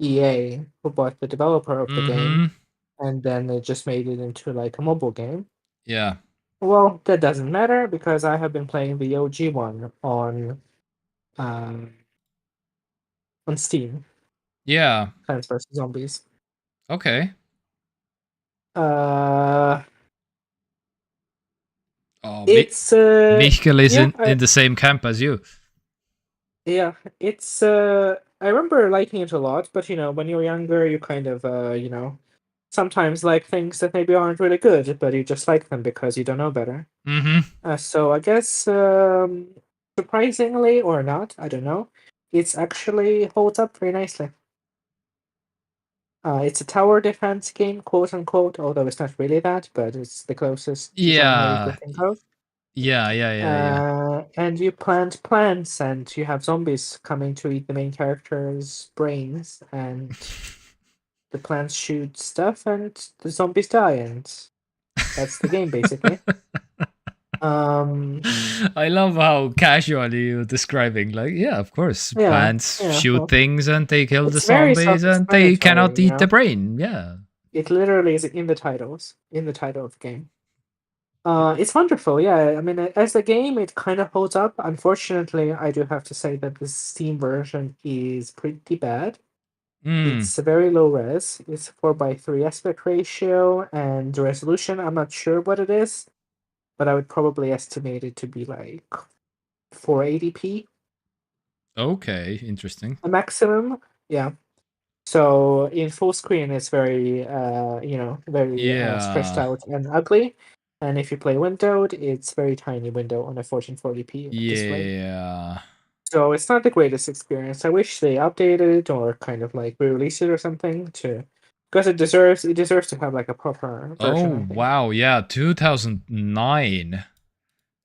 EA, who bought the developer of the game, and then they just made it into like a mobile game. Yeah. Well, that doesn't matter because I have been playing the OG one on Steam. Yeah. Plants vs Zombies. Okay. It's Michael is in the same camp as you. Yeah, it's I remember liking it a lot, but when you're younger, you kind of sometimes like things that maybe aren't really good, but you just like them because you don't know better. So I guess surprisingly or not, I don't know, it's actually holds up very nicely. It's a tower defense game, quote unquote, although it's not really that, but it's the closest genre you could think of. Yeah. And you plant plants, and you have zombies coming to eat the main character's brains, and the plants shoot stuff, and the zombies die, and that's the game basically. I love how casually you're describing, like, yeah, of course, plants shoot things and they kill the zombies and they cannot eat the brain. Yeah, it literally is in the title of the game. It's wonderful, yeah. I mean, as a game, it kind of holds up. Unfortunately, I do have to say that the Steam version is pretty bad. It's a very low res. It's 4:3 aspect ratio, and the resolution, I'm not sure what it is, but I would probably estimate it to be like 480p. Okay, interesting. A maximum, yeah. So in full screen, it's very, very stretched out and ugly. And if you play windowed, it's very tiny window on a 1440p display. Yeah. So it's not the greatest experience. I wish they updated it or kind of like re-release it or something to, because it deserves to have like a proper version. Oh, I think. wow. Yeah, 2009.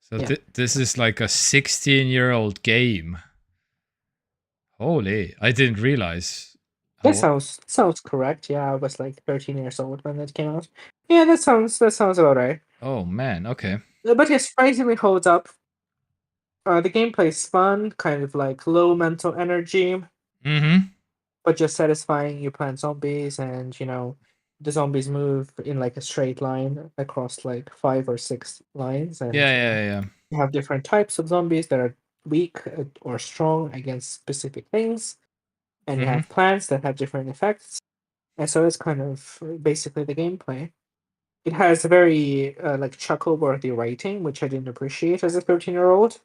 So Yeah. this is like a 16-year-old game. Holy, I didn't realize. That sounds correct. Yeah, I was like 13 years old when it came out. Yeah, that sounds about right. Oh, man. Okay. But it surprisingly holds up. The gameplay is fun, kind of like low mental energy, Mm-hmm. but just satisfying. You plant zombies, and the zombies move in like a straight line across like 5 or 6 lines, and Yeah. you have different types of zombies that are weak or strong against specific things, and you Mm-hmm. have plants that have different effects, and so it's kind of basically the gameplay. It has a very like chuckle-worthy writing, which I didn't appreciate as a 13-year-old.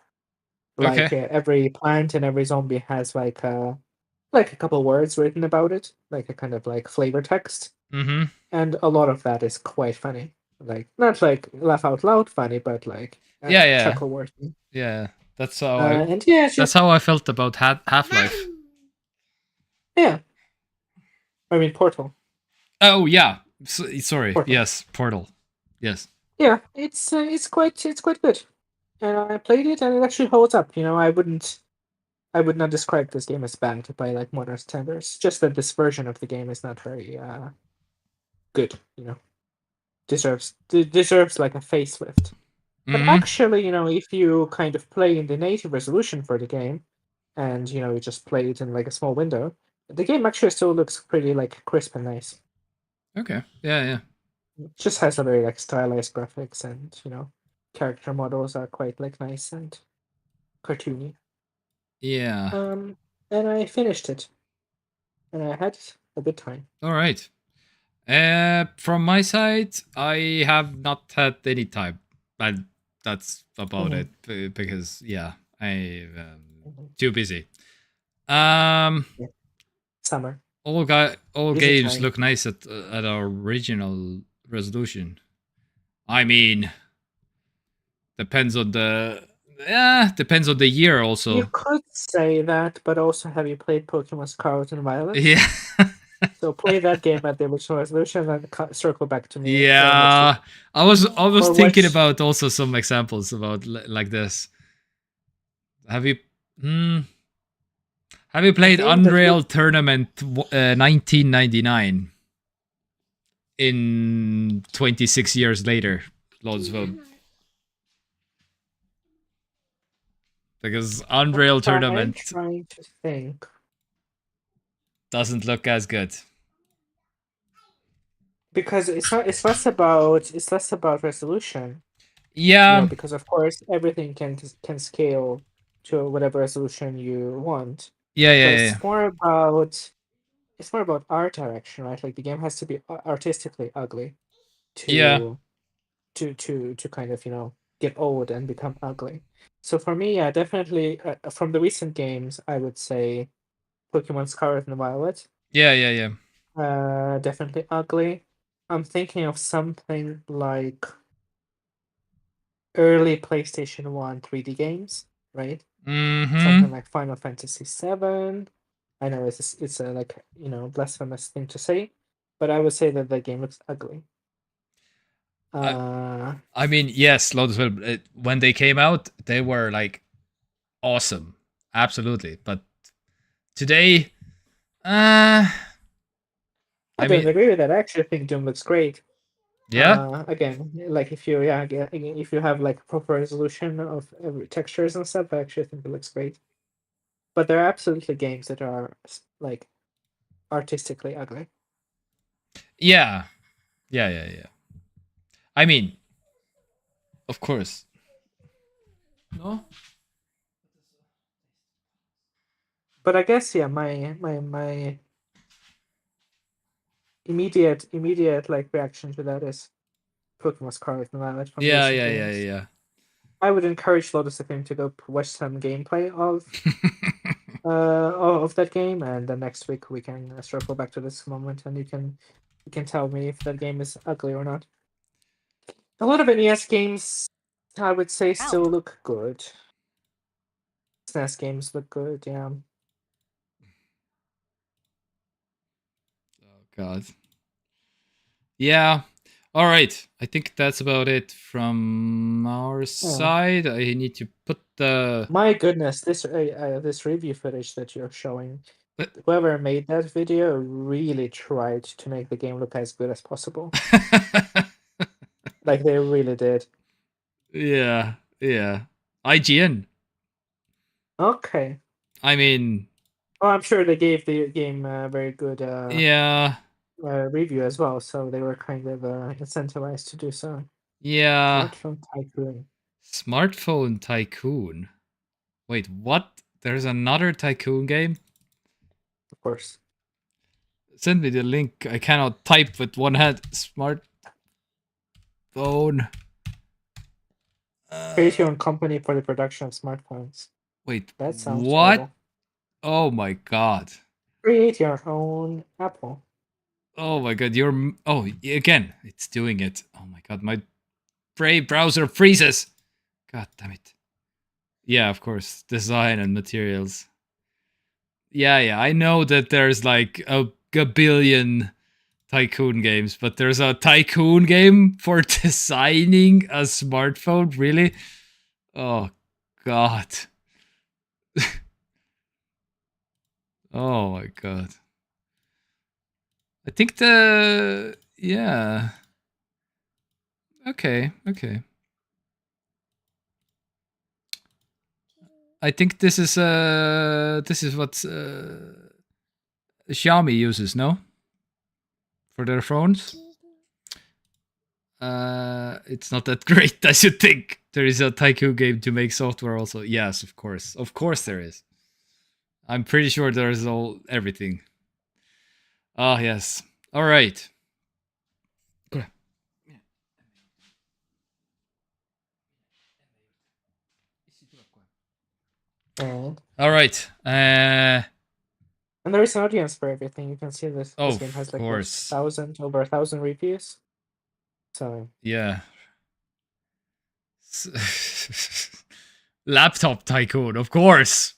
Like Okay. every plant and every zombie has like a couple words written about it, like a kind of like flavor text, Mm-hmm. and a lot of that is quite funny. Like not like laugh out loud funny, but like Yeah. chuckle worthy. Yeah. That's how And yeah, it's that's just how I felt about Half-Life. yeah. I mean Portal. Oh, yeah. Sorry. Portal. Yes, Portal. Yes. Yeah, it's quite good, and I played it and it actually holds up. I would not describe this game as bad by like modern standards. Just that this version of the game is not very good. Deserves like a facelift. But Mm-hmm. actually, if you kind of play in the native resolution for the game, and you just play it in like a small window, the game actually still looks pretty like crisp and nice. Okay. Yeah. It just has a very like stylized graphics, and character models are quite like nice and cartoony. Yeah. And I finished it, and I had a good time. All right. From my side, I have not had any time, but that's about Mhm. it. Because yeah, I Mhm. too busy. Um, Summer. all Busy games time. look nice at our original resolution. I mean, depends on the year You also. could say that, but also have you played Pokemon Scarlet and Violet? Yeah. So play that game at the original resolution and circle back to me next Yeah, week. I was Or thinking watch. about also some examples about like this. Have you hmm, have you A played game that Unreal look Tournament 1999 in 26 years later, Lodesville? Because Unreal I'm Tournament trying to think. doesn't look as good. Because it's less about resolution, Yeah, because of course everything can scale to whatever resolution you want. yeah, But yeah, yeah, it's more about art direction, right? Like the game has to be artistically ugly yeah, to kind of get old and become ugly. So for me, yeah, definitely from the recent games, I would say Pokemon Scarlet and Violet. yeah, yeah, yeah. Definitely ugly. I'm thinking of something like early PlayStation 1 3D games, right? Something Mm-hmm. like Final Fantasy 7. I know it's a like blasphemous thing to say, but I would say that the game looks ugly. I, Uh, I mean, yes, Lodesville. When they came out, they were like awesome, absolutely. But today, uh, I I don't mean, agree with that. I actually think Doom looks great. yeah, Again, like if you have like proper resolution of every textures and stuff, I actually think it looks great. But there are absolutely games that are like artistically ugly. yeah, yeah. I mean, of course. No. But I guess yeah, my immediate like reaction to that is Pokemon Scarlet and Violet from the Yeah, recent yeah, games. yeah, I would encourage Lotus FM to go watch some gameplay yeah. of that game, and then next week we can circle back to this moment, and you can tell me if that game is ugly or not. A lot of NES games, I would say, still look good. SNES games look good, yeah. Oh God. Yeah. All right. I think that's about it from our side. I need to put the. My goodness, this review footage that you're showing, whoever made that video really tried to make the game look as good as possible. Like they really did. Yeah. Yeah. IGN. Okay. I mean. Oh, I'm sure they gave the game a very good Yeah. review as well, so they were kind of incentivized to do so. Yeah. Smartphone Tycoon. Smartphone Tycoon. Wait, what? There's another Tycoon game? Of course. Send me the link. I cannot type with one hand. Smartphone. Create your own company for the production of smartphones. Wait, That sounds what? terrible. Oh my god. Create your own Apple. Oh my god, you're... Oh, again, it's doing it. Oh my god, my Brave browser freezes. God damn it. Yeah, of course. Design and materials. Yeah, I know that there's like a billion Tycoon games, but there's a Tycoon game for designing a smartphone? Really? Oh, God. Oh my god. I think the... Yeah. Okay. I think this is what Xiaomi uses, no? For their phones. It's not that great as you think. There is a Tycoon game to make software also. Yes, of course. Of course there is. I'm pretty sure there's everything. Ah, yes. All right. All right. And there is an audience for everything. You can see this. Oh, This game has like of course. over 1,000 reviews. So yeah. Laptop Tycoon, of course.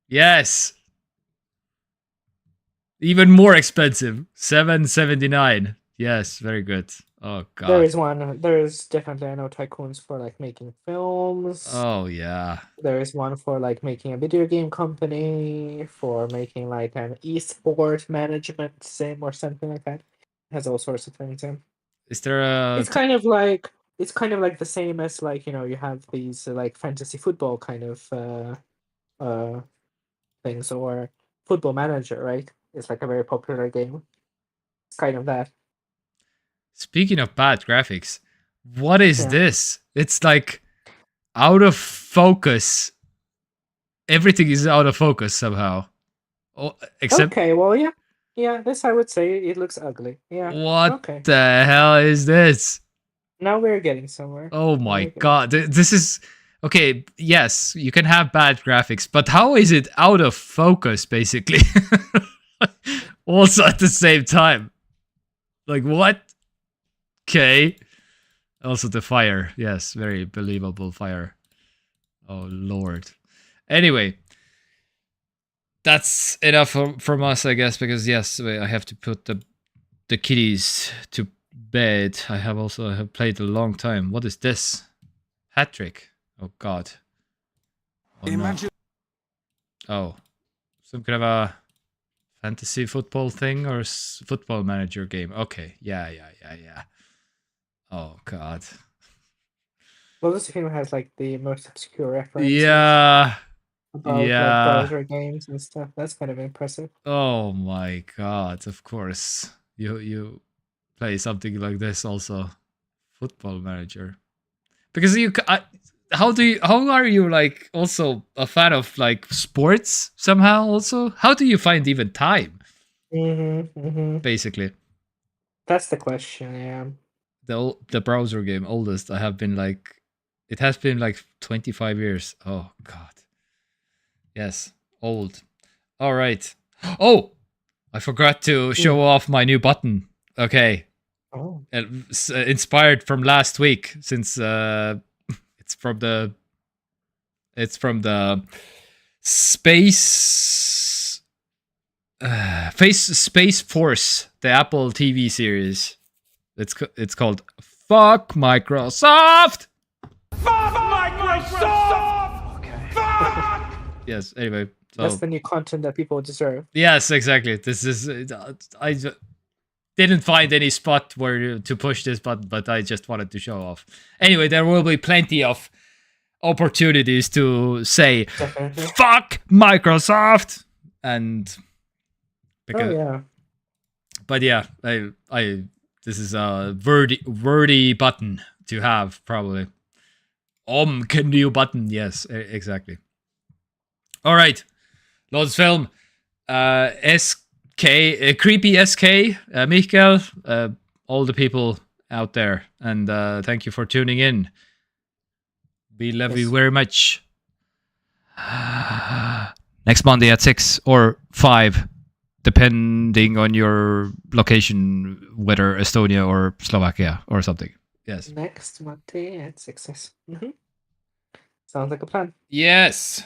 Yes. Even more expensive. $7.79. Yes, very good. Oh god. there is one. There is definitely, I know, tycoons for like making films. Oh yeah. There is one for like making a video game company, for making like an esport management sim or something like that. It has all sorts of things in. Is there a... It's kind of like the same as like, you know, you have these like fantasy football kind of things, or Football Manager, right? It's like a very popular game. It's kind of that. Speaking of bad graphics, what is Yeah. this? It's like out of focus. Everything is out of focus somehow. Oh, except... Okay, well, yeah. This, I would say, it looks ugly. Yeah. What Okay. the hell is this? Now we're getting somewhere. Oh my god. This is... Okay, yes, you can have bad graphics, but how is it out of focus, basically? Also at the same time. Like, what? Okay. Also the fire. Yes, very believable fire. Oh, Lord. Anyway. That's enough from us, I guess, because, yes, I have to put the kitties to bed. I have played a long time. What is this? Hat trick. Oh god. Oh, no. Oh. Some kind of a fantasy football thing or football manager game. Okay. Yeah. Oh god. Well, this game has like the most obscure references. Yeah. About like browser games and stuff. That's kind of impressive. Oh my god, of course. You play something like this also. Football manager. Because how are you like also a fan of like sports somehow also? How do you find even time? Basically. That's the question, yeah. The browser game oldest I have been like, it has been like 25 years. Oh god. Yes, old. All right. Oh, I forgot to show off my new button. Okay. Oh. Inspired from last week, since it's from the Space Space Force, the Apple TV series. It's called Fuck Microsoft. Fuck Microsoft! Okay. Fuck! Yes. Anyway, so That's the new content that people deserve. yes, exactly. This is didn't find any spot where to push this button, but I just wanted to show off. Anyway, there will be plenty of opportunities to say Definitely. fuck Microsoft and Oh yeah. but yeah, I this is a wordy button to have, probably. Can you button? Yes, exactly. All right, Lorde's film. Creepy SK, Mikael, all the people out there, and thank you for tuning in. We love you very much. Next Monday at 6 or 5, depending on your location, whether Estonia or Slovakia or something. Yes. Next Monday at 6. Mm-hmm. Sounds like a plan. Yes.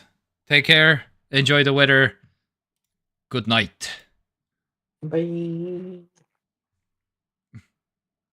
Take care. Enjoy the weather. Good night. Bye.